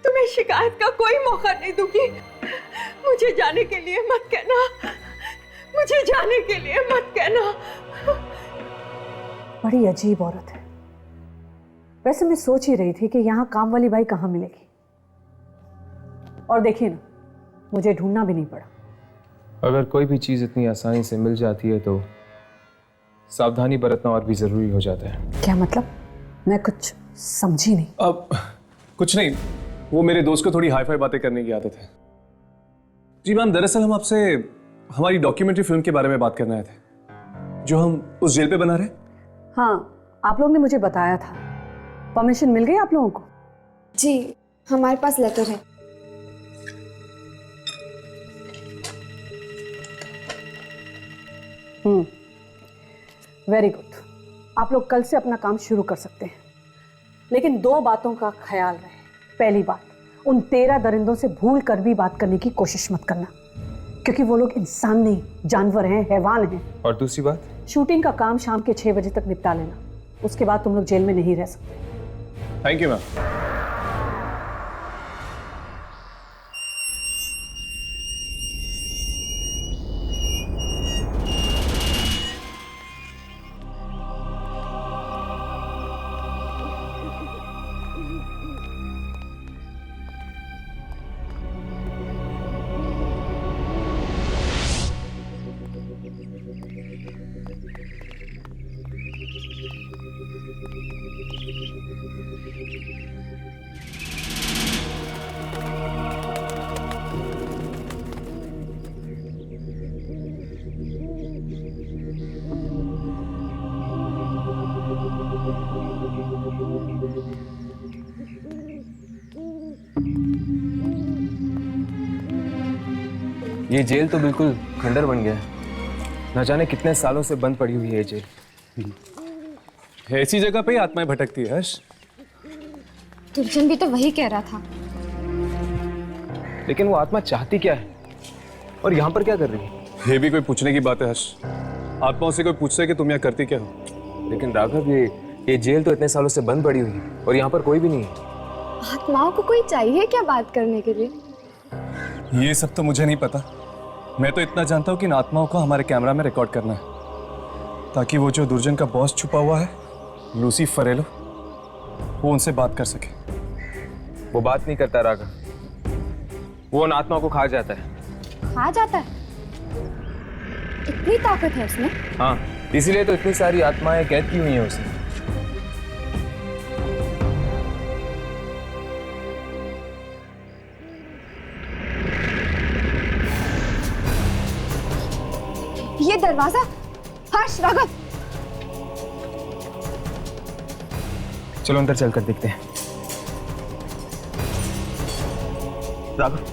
तुम्हें शिकायत का कोई मौका नहीं दूंगी। मुझे जाने के लिए मत कहना, मुझे जाने के लिए मत कहना। बड़ी अजीब औरत है। वैसे मैं सोच ही रही थी कि यहाँ काम वाली बाई कहाँ मिलेगी, और देखिए ना, मुझे ढूंढना भी नहीं पड़ा। अगर कोई भी चीज इतनी आसानी से मिल जाती है तो सावधानी बरतना और भी जरूरी हो जाता है। क्या मतलब? मैं कुछ समझी नहीं। अब कुछ नहीं, वो मेरे दोस्त को थोड़ी हाई फाई बातें करने की आदत है। जी मैम, दरअसल हम आपसे हमारी डॉक्यूमेंट्री फिल्म के बारे में बात करने आए थे जो हम उस जेल पे बना रहे। हाँ, आप लोगों ने मुझे बताया था। परमिशन मिल गई आप लोगों को? जी, हमारे पास लेटर है। Very good. आप लोग कल से अपना काम शुरू कर सकते हैं, लेकिन 2 बातों का ख्याल रहे। पहली बात, उन 13 दरिंदों से भूल कर भी बात करने की कोशिश मत करना, क्योंकि वो लोग इंसान नहीं, जानवर हैं, हैवान हैं। और दूसरी बात, शूटिंग का काम शाम के 6 बजे तक निपटा लेना। उसके बाद तुम लोग जेल में नहीं रह सकते। Thank you ma'am. ये जेल तो बिल्कुल खंडर बन गया है। न जाने कितने सालों से बंद पड़ी हुई है ये जेल। ऐसी जगह पे ही आत्माएं भटकती है हर्ष। दुर्जन भी तो वही कह रहा था। लेकिन वो आत्मा चाहती क्या है और यहाँ पर क्या कर रही है? ये भी कोई पूछने की बात है हर्ष। आत्माओं से कोई पूछता है कि तुम यहाँ करती क्या हो। लेकिन राघव, ये जेल तो इतने सालों से बंद पड़ी हुई है और यहाँ पर कोई भी नहीं है। आत्माओं को कोई चाहिए क्या बात करने के लिए? ये सब तो मुझे नहीं पता। मैं तो इतना जानता हूँ कि इन आत्माओं को हमारे कैमरा में रिकॉर्ड करना है, ताकि वो जो दुर्जन का बॉस छुपा हुआ है, लूसी फरेलो, वो उनसे बात कर सके। वो बात नहीं करता राघव, वो उन आत्माओं को खा जाता है। खा जाता है? इतनी ताकत है उसमें? हाँ, इसीलिए तो इतनी सारी आत्माएं कैद की हुई हैं उसे। ये दरवाजा, हर्ष, राघव, चलो अंदर चलकर देखते हैं। राघव,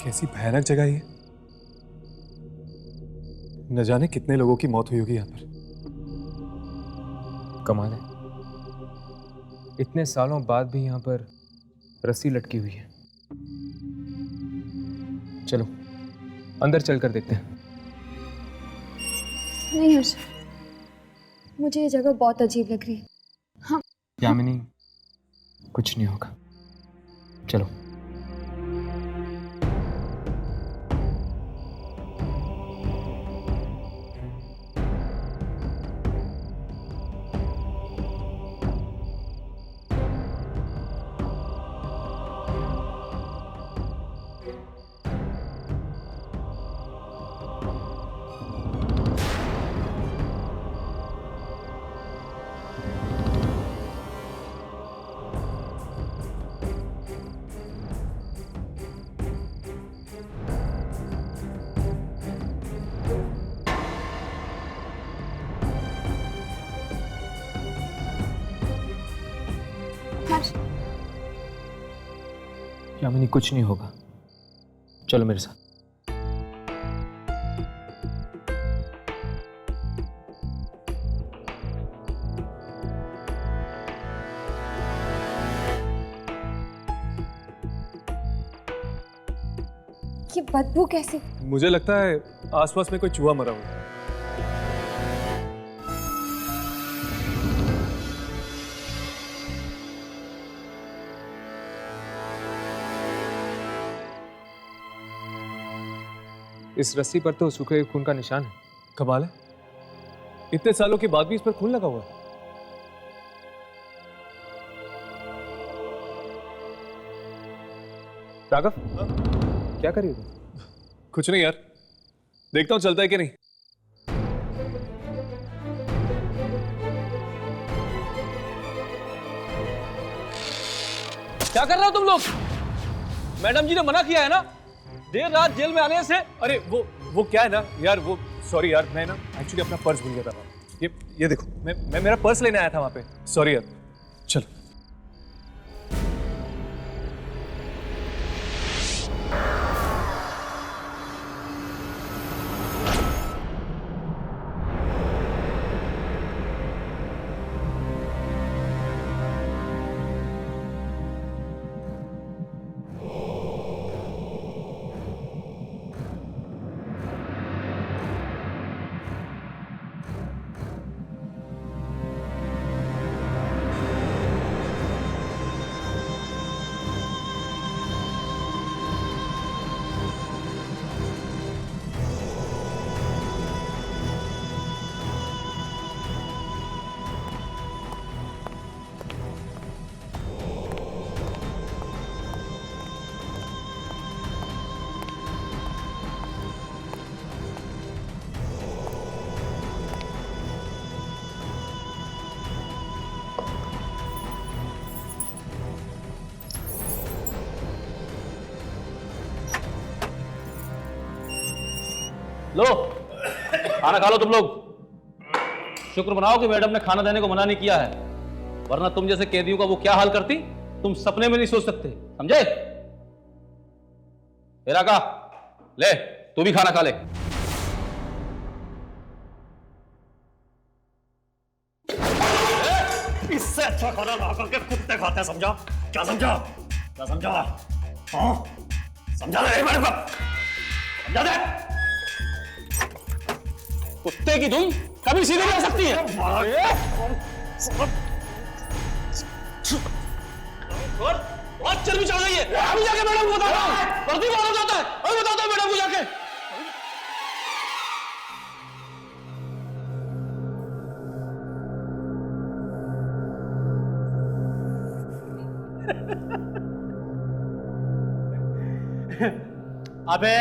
कैसी भयानक जगह ये। न जाने कितने लोगों की मौत हुई होगी यहाँ पर। कमाल है, इतने सालों बाद भी यहाँ पर रस्सी लटकी हुई है। चलो अंदर चलकर देखते हैं। नहीं हर्ष, मुझे ये जगह बहुत अजीब लग रही है। हाँ यामिनी, कुछ नहीं होगा, चलो। यामिनी, कुछ नहीं होगा, चलो मेरे साथ। ये बदबू कैसे? मुझे लगता है आसपास में कोई चूहा मरा हुआ है। इस रस्सी पर तो सूखे हुए खून का निशान है। कमाल है, इतने सालों के बाद भी इस पर खून लगा हुआ है। राघव, क्या कर रही हो? कुछ नहीं यार, देखता हूं चलता है कि नहीं। क्या कर रहे हो तुम लोग? मैडम जी ने मना किया है ना देर रात जेल में आने से। अरे वो क्या है ना यार, वो सॉरी यार, मैं ना एक्चुअली अपना पर्स भूल गया था। ये देखो, मैं मेरा पर्स लेने आया था वहां पे। सॉरी यार, चलो। लो खाना खा लो तुम लोग। शुक्र मनाओ कि मैडम ने खाना देने को मना नहीं किया है, वरना तुम जैसे कैदियों का वो क्या हाल करती तुम सपने में नहीं सोच सकते, समझे? तेरा का ले, तू भी खाना खा ले। इससे अच्छा खाना ला करके कुत्ते खाते हैं, समझा? क्या समझा? क्या समझा? हाँ? समझा दे मैडम को, समझा दे। कुत्ते की तुम कभी सीधे नहीं आ सकती है। बहुत चर्बी चढ़ गई है। अभी जाके मैडम को बताता हूँ, वर्दी में आना जाता है, अभी बताता हूँ मैडम को जाके। अबे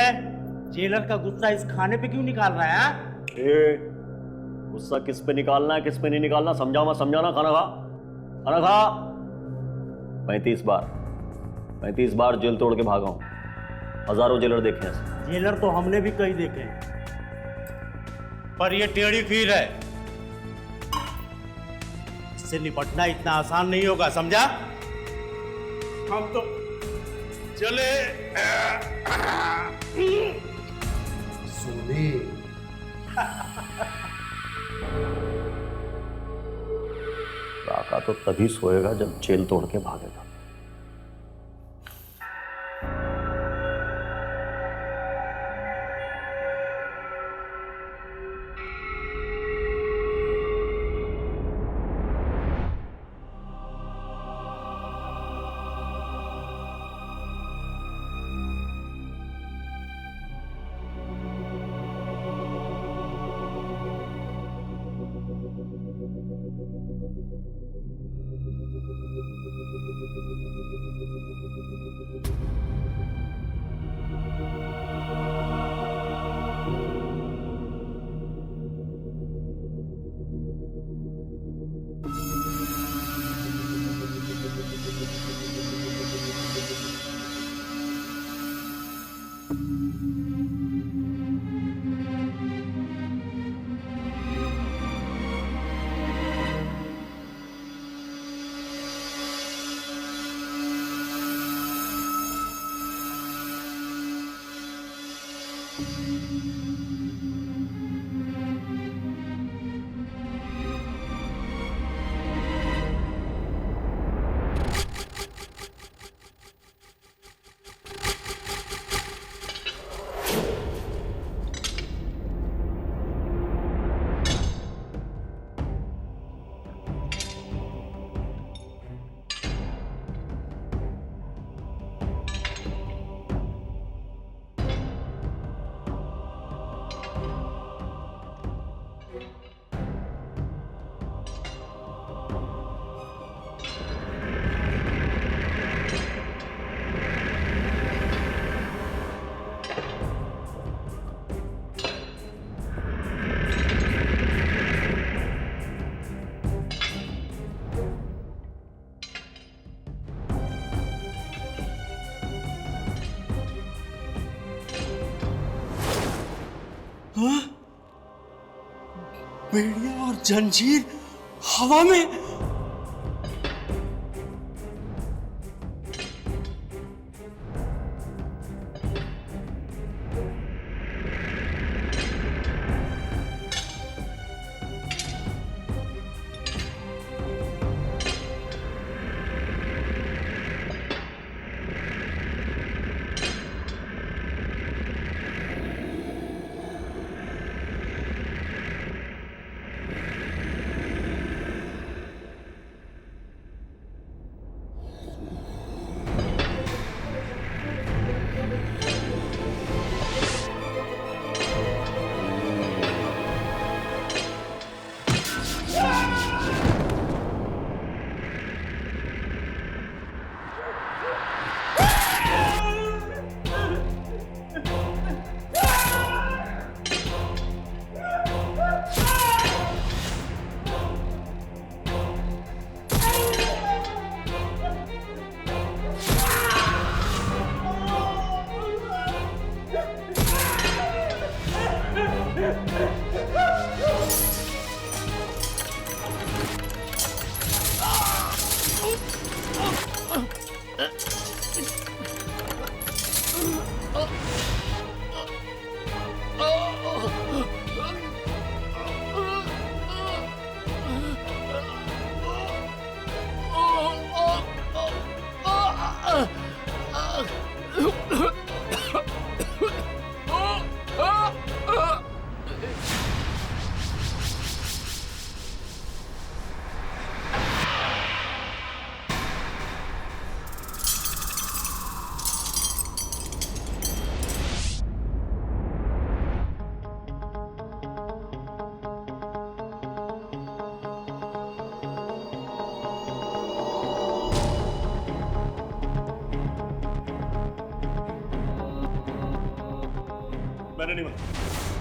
जेलर का गुस्सा इस खाने पे क्यों निकाल रहा है? गुस्सा किस पे निकालना है किस पे नहीं निकालना समझा मत, समझाना। खाना खा, खाना खा। 35 बार जेल तोड़ के भागा हूं, हजारों जेलर देखे हैं। जेलर तो हमने भी कई देखे हैं, पर ये टेढ़ी खीर है, इससे निपटना इतना आसान नहीं होगा, समझा? हम तो चले सोने। काका तो तभी सोएगा जब जेल तोड़ के भागेगा। हाँ? बेड़िया और जंजीर हवा में।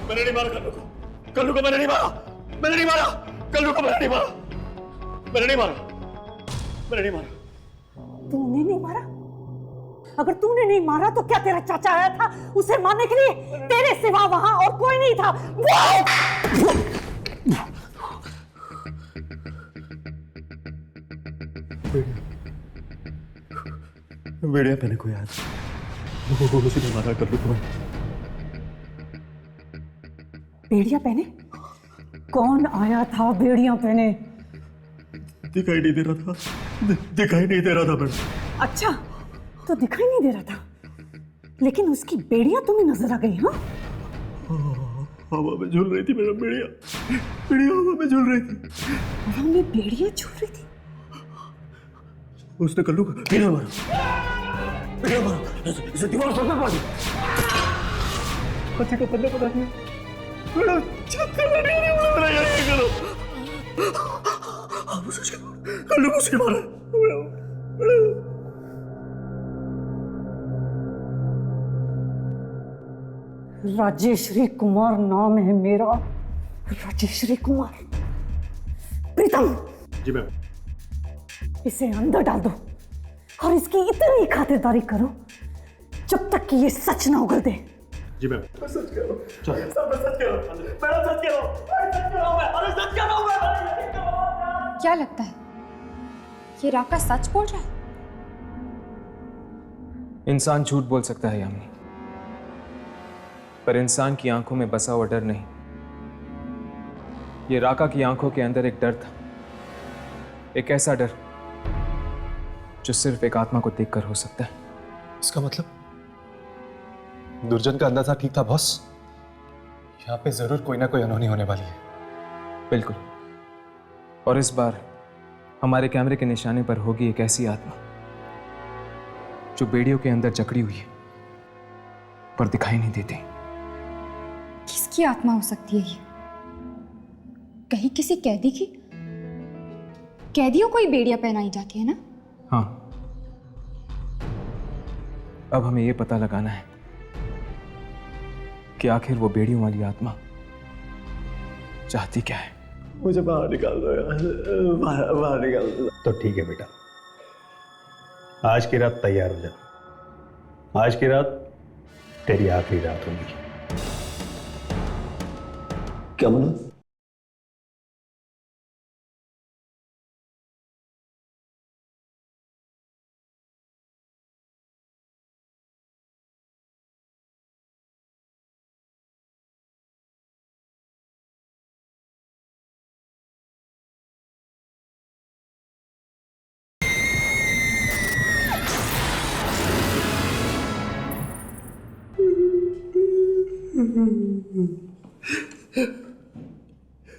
मैंने नहीं मारा कल्लू को मैंने नहीं मारा कल्लू को मैंने नहीं मारा मैंने नहीं मारा तूने नहीं मारा? अगर तूने नहीं मारा तो क्या तेरा चाचा आया था उसे मारने के लिए? तेरे सिवा वहां और कोई नहीं था। बेड़िया पहने को याद उसने मारा कल्लू को। बेड़िया पहने? कौन आया था बेड़िया पहने? दिखाई नहीं दे रहा था मैडम। अच्छा, तो दिखाई नहीं दे रहा था, लेकिन उसकी बेड़िया तुम्हें नजर आ गई? हाँ, हवा में झूल रही थी मैडम। बेड़िया हवा में झूल रही थी। हवा में बेड़िया झूल रही थी? उसने कल्लू को बेड़िया मारा इसे दीवार से मार दी। को पता नहीं मैडम, कल्लू को उसने मारा। राजेश्वरी कुमार नाम है मेरा, राजेश्वरी कुमार। प्रीतम जी मैम, इसे अंदर डाल दो और इसकी इतनी खातिरदारी करो जब तक कि ये सच ना उगल दे। जी मैम। सच कह रहा हूं, सच कह रहा हूं। क्या लगता है ये राका सच बोल रहा है? इंसान झूठ बोल सकता है यामिनी, पर इंसान की आंखों में बसा हुआ डर नहीं। ये राका की आंखों के अंदर एक डर था, एक ऐसा डर जो सिर्फ एक आत्मा को देखकर हो सकता है। इसका मतलब दुर्जन का अंदाजा ठीक था बॉस। यहाँ पे जरूर कोई ना कोई अनहोनी होने वाली है। बिल्कुल, और इस बार हमारे कैमरे के निशाने पर होगी एक ऐसी आत्मा जो बेड़ियों के अंदर जकड़ी हुई है पर दिखाई नहीं देती। किसकी आत्मा हो सकती है ये? कहीं किसी कैदी की? कैदियों को ही बेड़ियां पहनाई जाती है ना? हाँ, अब हमें यह पता लगाना है कि आखिर वो बेड़ियों वाली आत्मा चाहती क्या है। मुझे बाहर निकाल दो यार, बाहर निकाल दो। तो ठीक है बेटा, आज की रात तैयार हो जा। आज की रात तेरी आखिरी रात होगी। क्या बोला?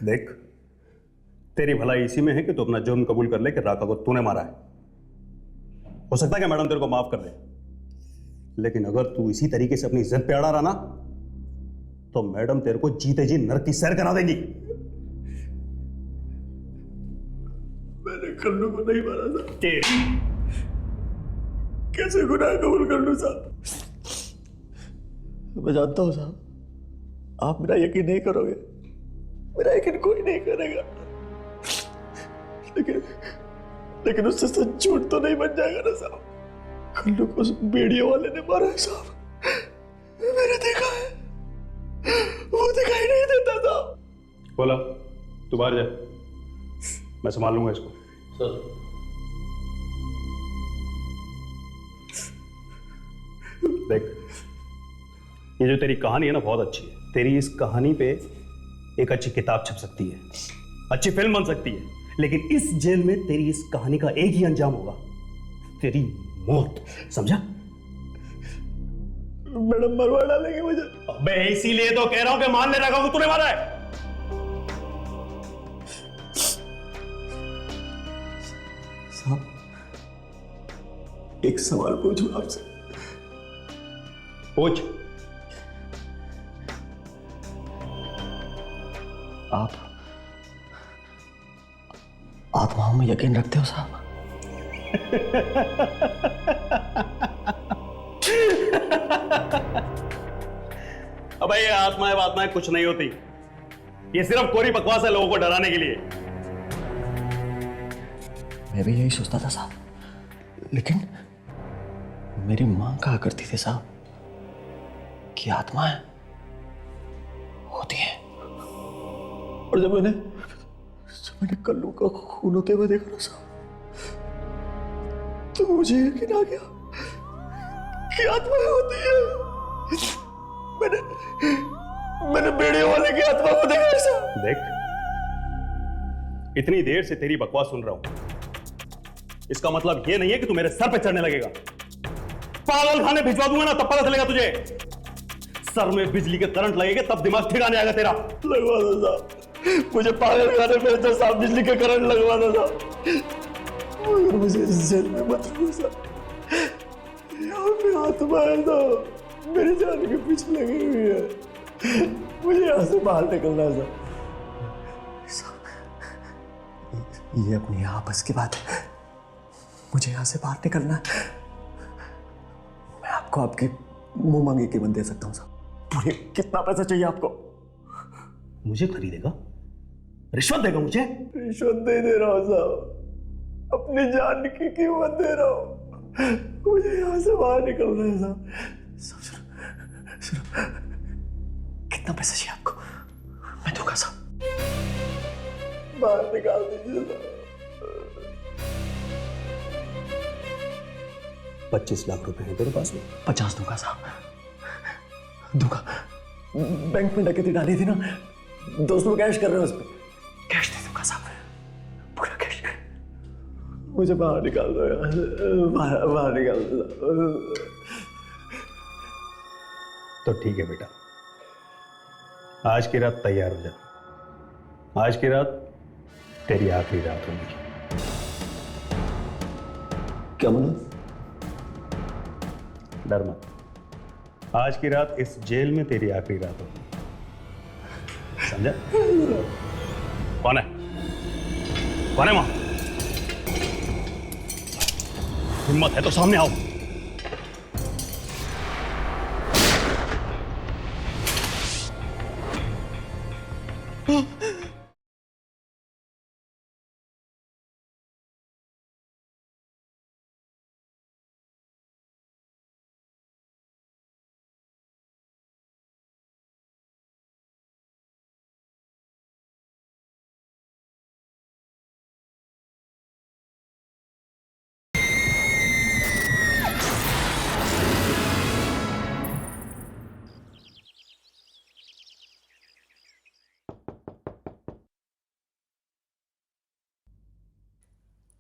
देख, तेरी भलाई इसी में है कि तू अपना जुर्म कबूल कर ले कि राका को तूने मारा है। हो सकता है कि मैडम तेरे को माफ कर दे, लेकिन अगर तू इसी तरीके से अपनी इज्जत पे अड़ा रहा ना तो मैडम तेरे को जीते जी नरक की सैर करा देंगी। मैंने कल्लू को नहीं मारा था। कैसे गुनाह कबूल कर लूं साहब? मैं जानता हूं साहब, आप मेरा यकीन नहीं करोगे, मेरा यकीन कोई नहीं करेगा, लेकिन उससे सच झूठ तो नहीं बन जाएगा ना साहब। कल्लू को उस बेड़ियों वाले ने मारा है साहब, मैंने देखा है, वो दिखाई नहीं देता साहब। बोला तू बाहर जा, मैं संभाल लूंगा इसको। सर देख, ये जो तेरी कहानी है ना बहुत अच्छी है। तेरी इस कहानी पे एक अच्छी किताब छप सकती है, अच्छी फिल्म बन सकती है, लेकिन इस जेल में तेरी इस कहानी का एक ही अंजाम होगा, तेरी मौत। समझा? मैडम मरवा डालेंगे मुझे। अबे इसीलिए तो कह रहा हूं कि मान ले रखा तूने मारा है। साहब, एक सवाल पूछूं आपसे? पूछ। आप आत्माओं में यकीन रखते हो साहब? अबे ये आत्माएं कुछ नहीं होती, ये सिर्फ कोरी बकवास है लोगों को डराने के लिए। मैं भी यही सोचता था साहब, लेकिन मेरी मां कहा करती थी साहब कि आत्माएं होती हैं। और जब मैंने कल्लू का खून होते हुए देखा ना साहब, तो मुझे यकीन आ गया कि आत्माएं होती है। मैंने बेड़ियों वाले की आत्मा को देखा साहब। देख, इतनी देर से तेरी बकवास सुन रहा हूं, इसका मतलब ये नहीं है कि तू मेरे सर पे चढ़ने लगेगा। पागल खाने भिजवा दूंगा ना तब पता चलेगा तुझे। सर में बिजली के करंट लगेगा तब दिमाग ठिकाने आएगा तेरा। लगवा दो साहब, मुझे पागल खाने में तो साहब बिजली के करंट लगवा दो साहब, मगर मुझे इस जेल में मत रखो साहब। यहाँ पे आत्मा है तो मेरी जान के पीछे लगी हुई है, मुझे यहाँ से बाहर निकलना है साहब। ये अपनी आपस की बात है, मुझे यहां से बाहर निकलना है। मैं आपको आपकी मुंह मांगी कीमत दे सकता हूं साहब। पूरे कितना पैसा चाहिए आपको? मुझे खरीदेगा? रिश्वत देगा मुझे? रिश्वत नहीं दे रहा हूँ साहब, अपनी जान की कीमत दे रहा हूँ। मुझे यहाँ से बाहर निकलना है साहब। सुनो, कितना पैसा चाहिए आपको? मैं दूंगा साहब। बाहर निकाल दीजिए साहब। 25 लाख रुपए हैं तेरे पास में? 50 दूंगा साहब, दूंगा। बैंक में डकैती डाली थी ना, दोस्त लोग कैश कर रहे हैं उस पर। कैश दे दूंगा साहब, पूरा कैश। मुझे बाहर निकाल दो यार, बाहर निकाल दो। तो ठीक है बेटा, आज की रात तैयार हो जा। आज की रात तेरी आखिरी रात होगी। क्या बोला? डर मत, आज की रात इस जेल में तेरी आखिरी रात होगी, समझा? कौन है? कौन है वहां? हिम्मत है तो सामने आओ।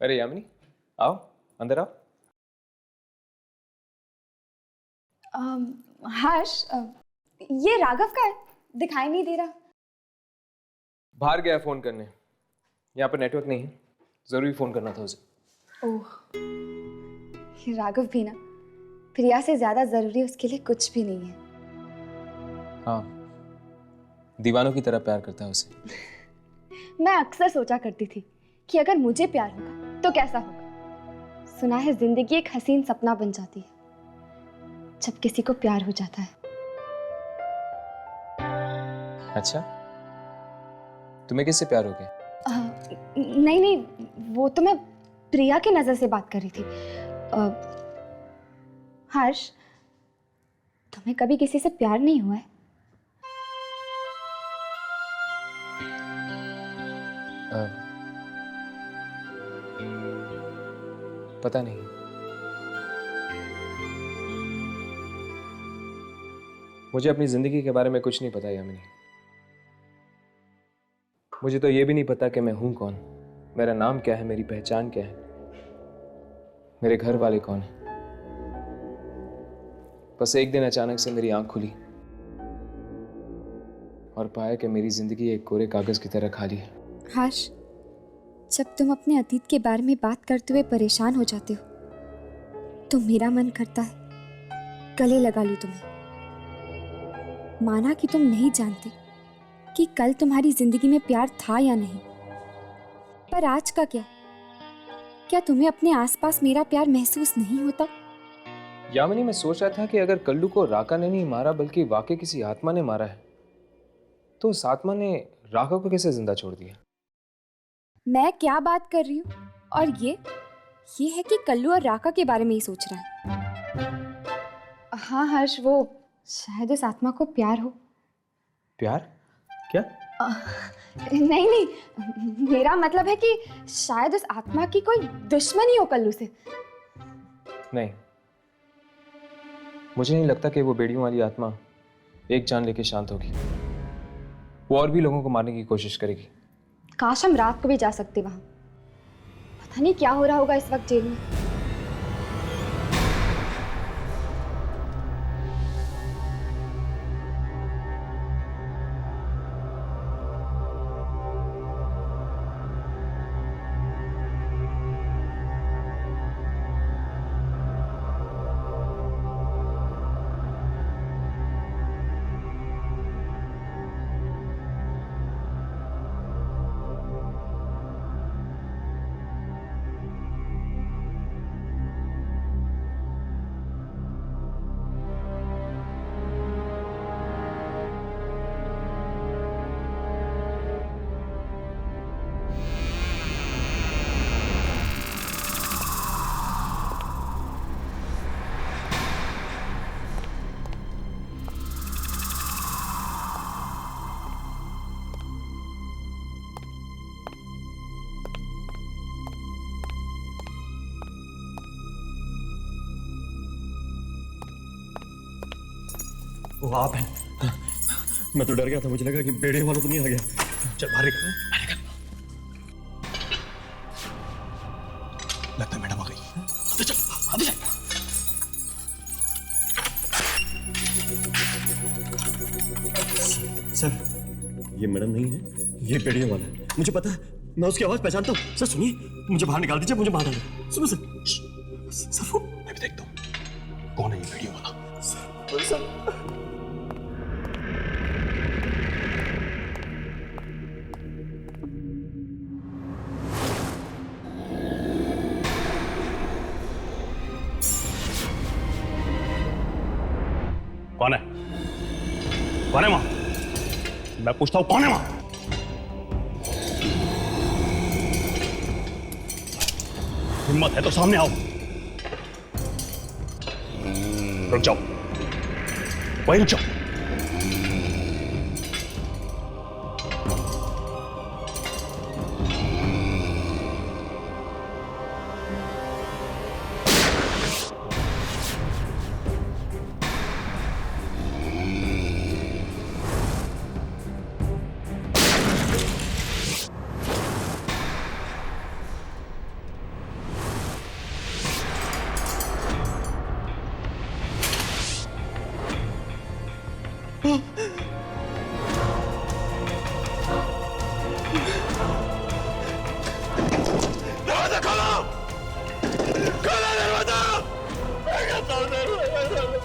अरे यामिनी, आओ अंदर आओ। हर्ष, ये राघव का है, दिखाई नहीं दे रहा। बाहर गया फोन करने, यहाँ पर नेटवर्क नहीं है, जरूरी फोन करना था उसे। ओह, ये राघव भी ना प्रिया से ज्यादा जरूरी उसके लिए कुछ भी नहीं है। हाँ, दीवानों की तरह प्यार करता है उसे। मैं अक्सर सोचा करती थी कि अगर मुझे प्यार होगा तो कैसा होगा। सुना है जिंदगी एक हसीन सपना बन जाती है जब किसी को प्यार हो जाता है। अच्छा, तुम्हें किससे प्यार हो गया? नहीं नहीं, वो तो मैं प्रिया की नजर से बात कर रही थी। हर्ष, तुम्हें कभी किसी से प्यार नहीं हुआ है? पता नहीं। मुझे अपनी जिंदगी के बारे में कुछ नहीं पता यामिनी। मुझे तो ये भी नहीं पता कि मैं हूं कौन, मेरा नाम क्या है, मेरी पहचान क्या है, मेरे घर वाले कौन हैं। बस एक दिन अचानक से मेरी आंख खुली और पाया कि मेरी जिंदगी एक कोरे कागज की तरह खाली है। हर्ष, जब तुम अपने अतीत के बारे में बात करते हुए परेशान हो जाते हो तो मेरा मन करता है गले लगा लूं तुम्हें। माना कि तुम नहीं जानते कि कल तुम्हारी जिंदगी में प्यार था या नहीं, पर आज का क्या तुम्हें अपने आसपास मेरा प्यार महसूस नहीं होता? यामिनी, मैं सोच रहा था कि अगर कल्लू को राका ने नहीं मारा बल्कि वाकई किसी आत्मा ने मारा है तो उस आत्मा ने राका को कैसे जिंदा छोड़ दिया? मैं क्या बात कर रही हूँ, और ये है कि कल्लू और राका के बारे में ही सोच रहा है। हाँ हर्ष, वो शायद उस आत्मा को प्यार हो। प्यार? क्या? नहीं नहीं, मेरा मतलब है कि शायद उस आत्मा की कोई दुश्मनी हो कल्लू से। नहीं, मुझे नहीं लगता कि वो बेड़ियों वाली आत्मा एक जान लेके शांत होगी। वो और भी लोगों को मारने की कोशिश करेगी। काश हम रात को भी जा सकते वहां। पता नहीं क्या हो रहा होगा इस वक्त जेल में। वो आप हैं? मैं तो डर गया था, मुझे लगा कि बेड़े वाला तो नहीं आ गया। चल बाहर निकल। लगता है मैडम आ गई। आगे चल, आगे चल। सर, ये मैडम नहीं है, ये बेड़े वाला है। मुझे पता है, मैं उसकी आवाज पहचानता हूँ। सर सुनिए, मुझे बाहर निकाल दीजिए, मुझे बाहर डालिए। सुनो सर। सर वो मैं भी देखता हूँ कौन है ये बेड़े वाला। सर कौन है? कौन है वहां? मैं पूछता हूं कौन है वहां? हिम्मत है तो सामने आओ। रुक जाओ, वहीं रुक जाओ। दरवाजा खोलो! खोलो दरवाजा! मैं कहता हूं दरवाजा खोलो!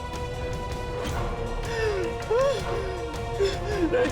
नहीं।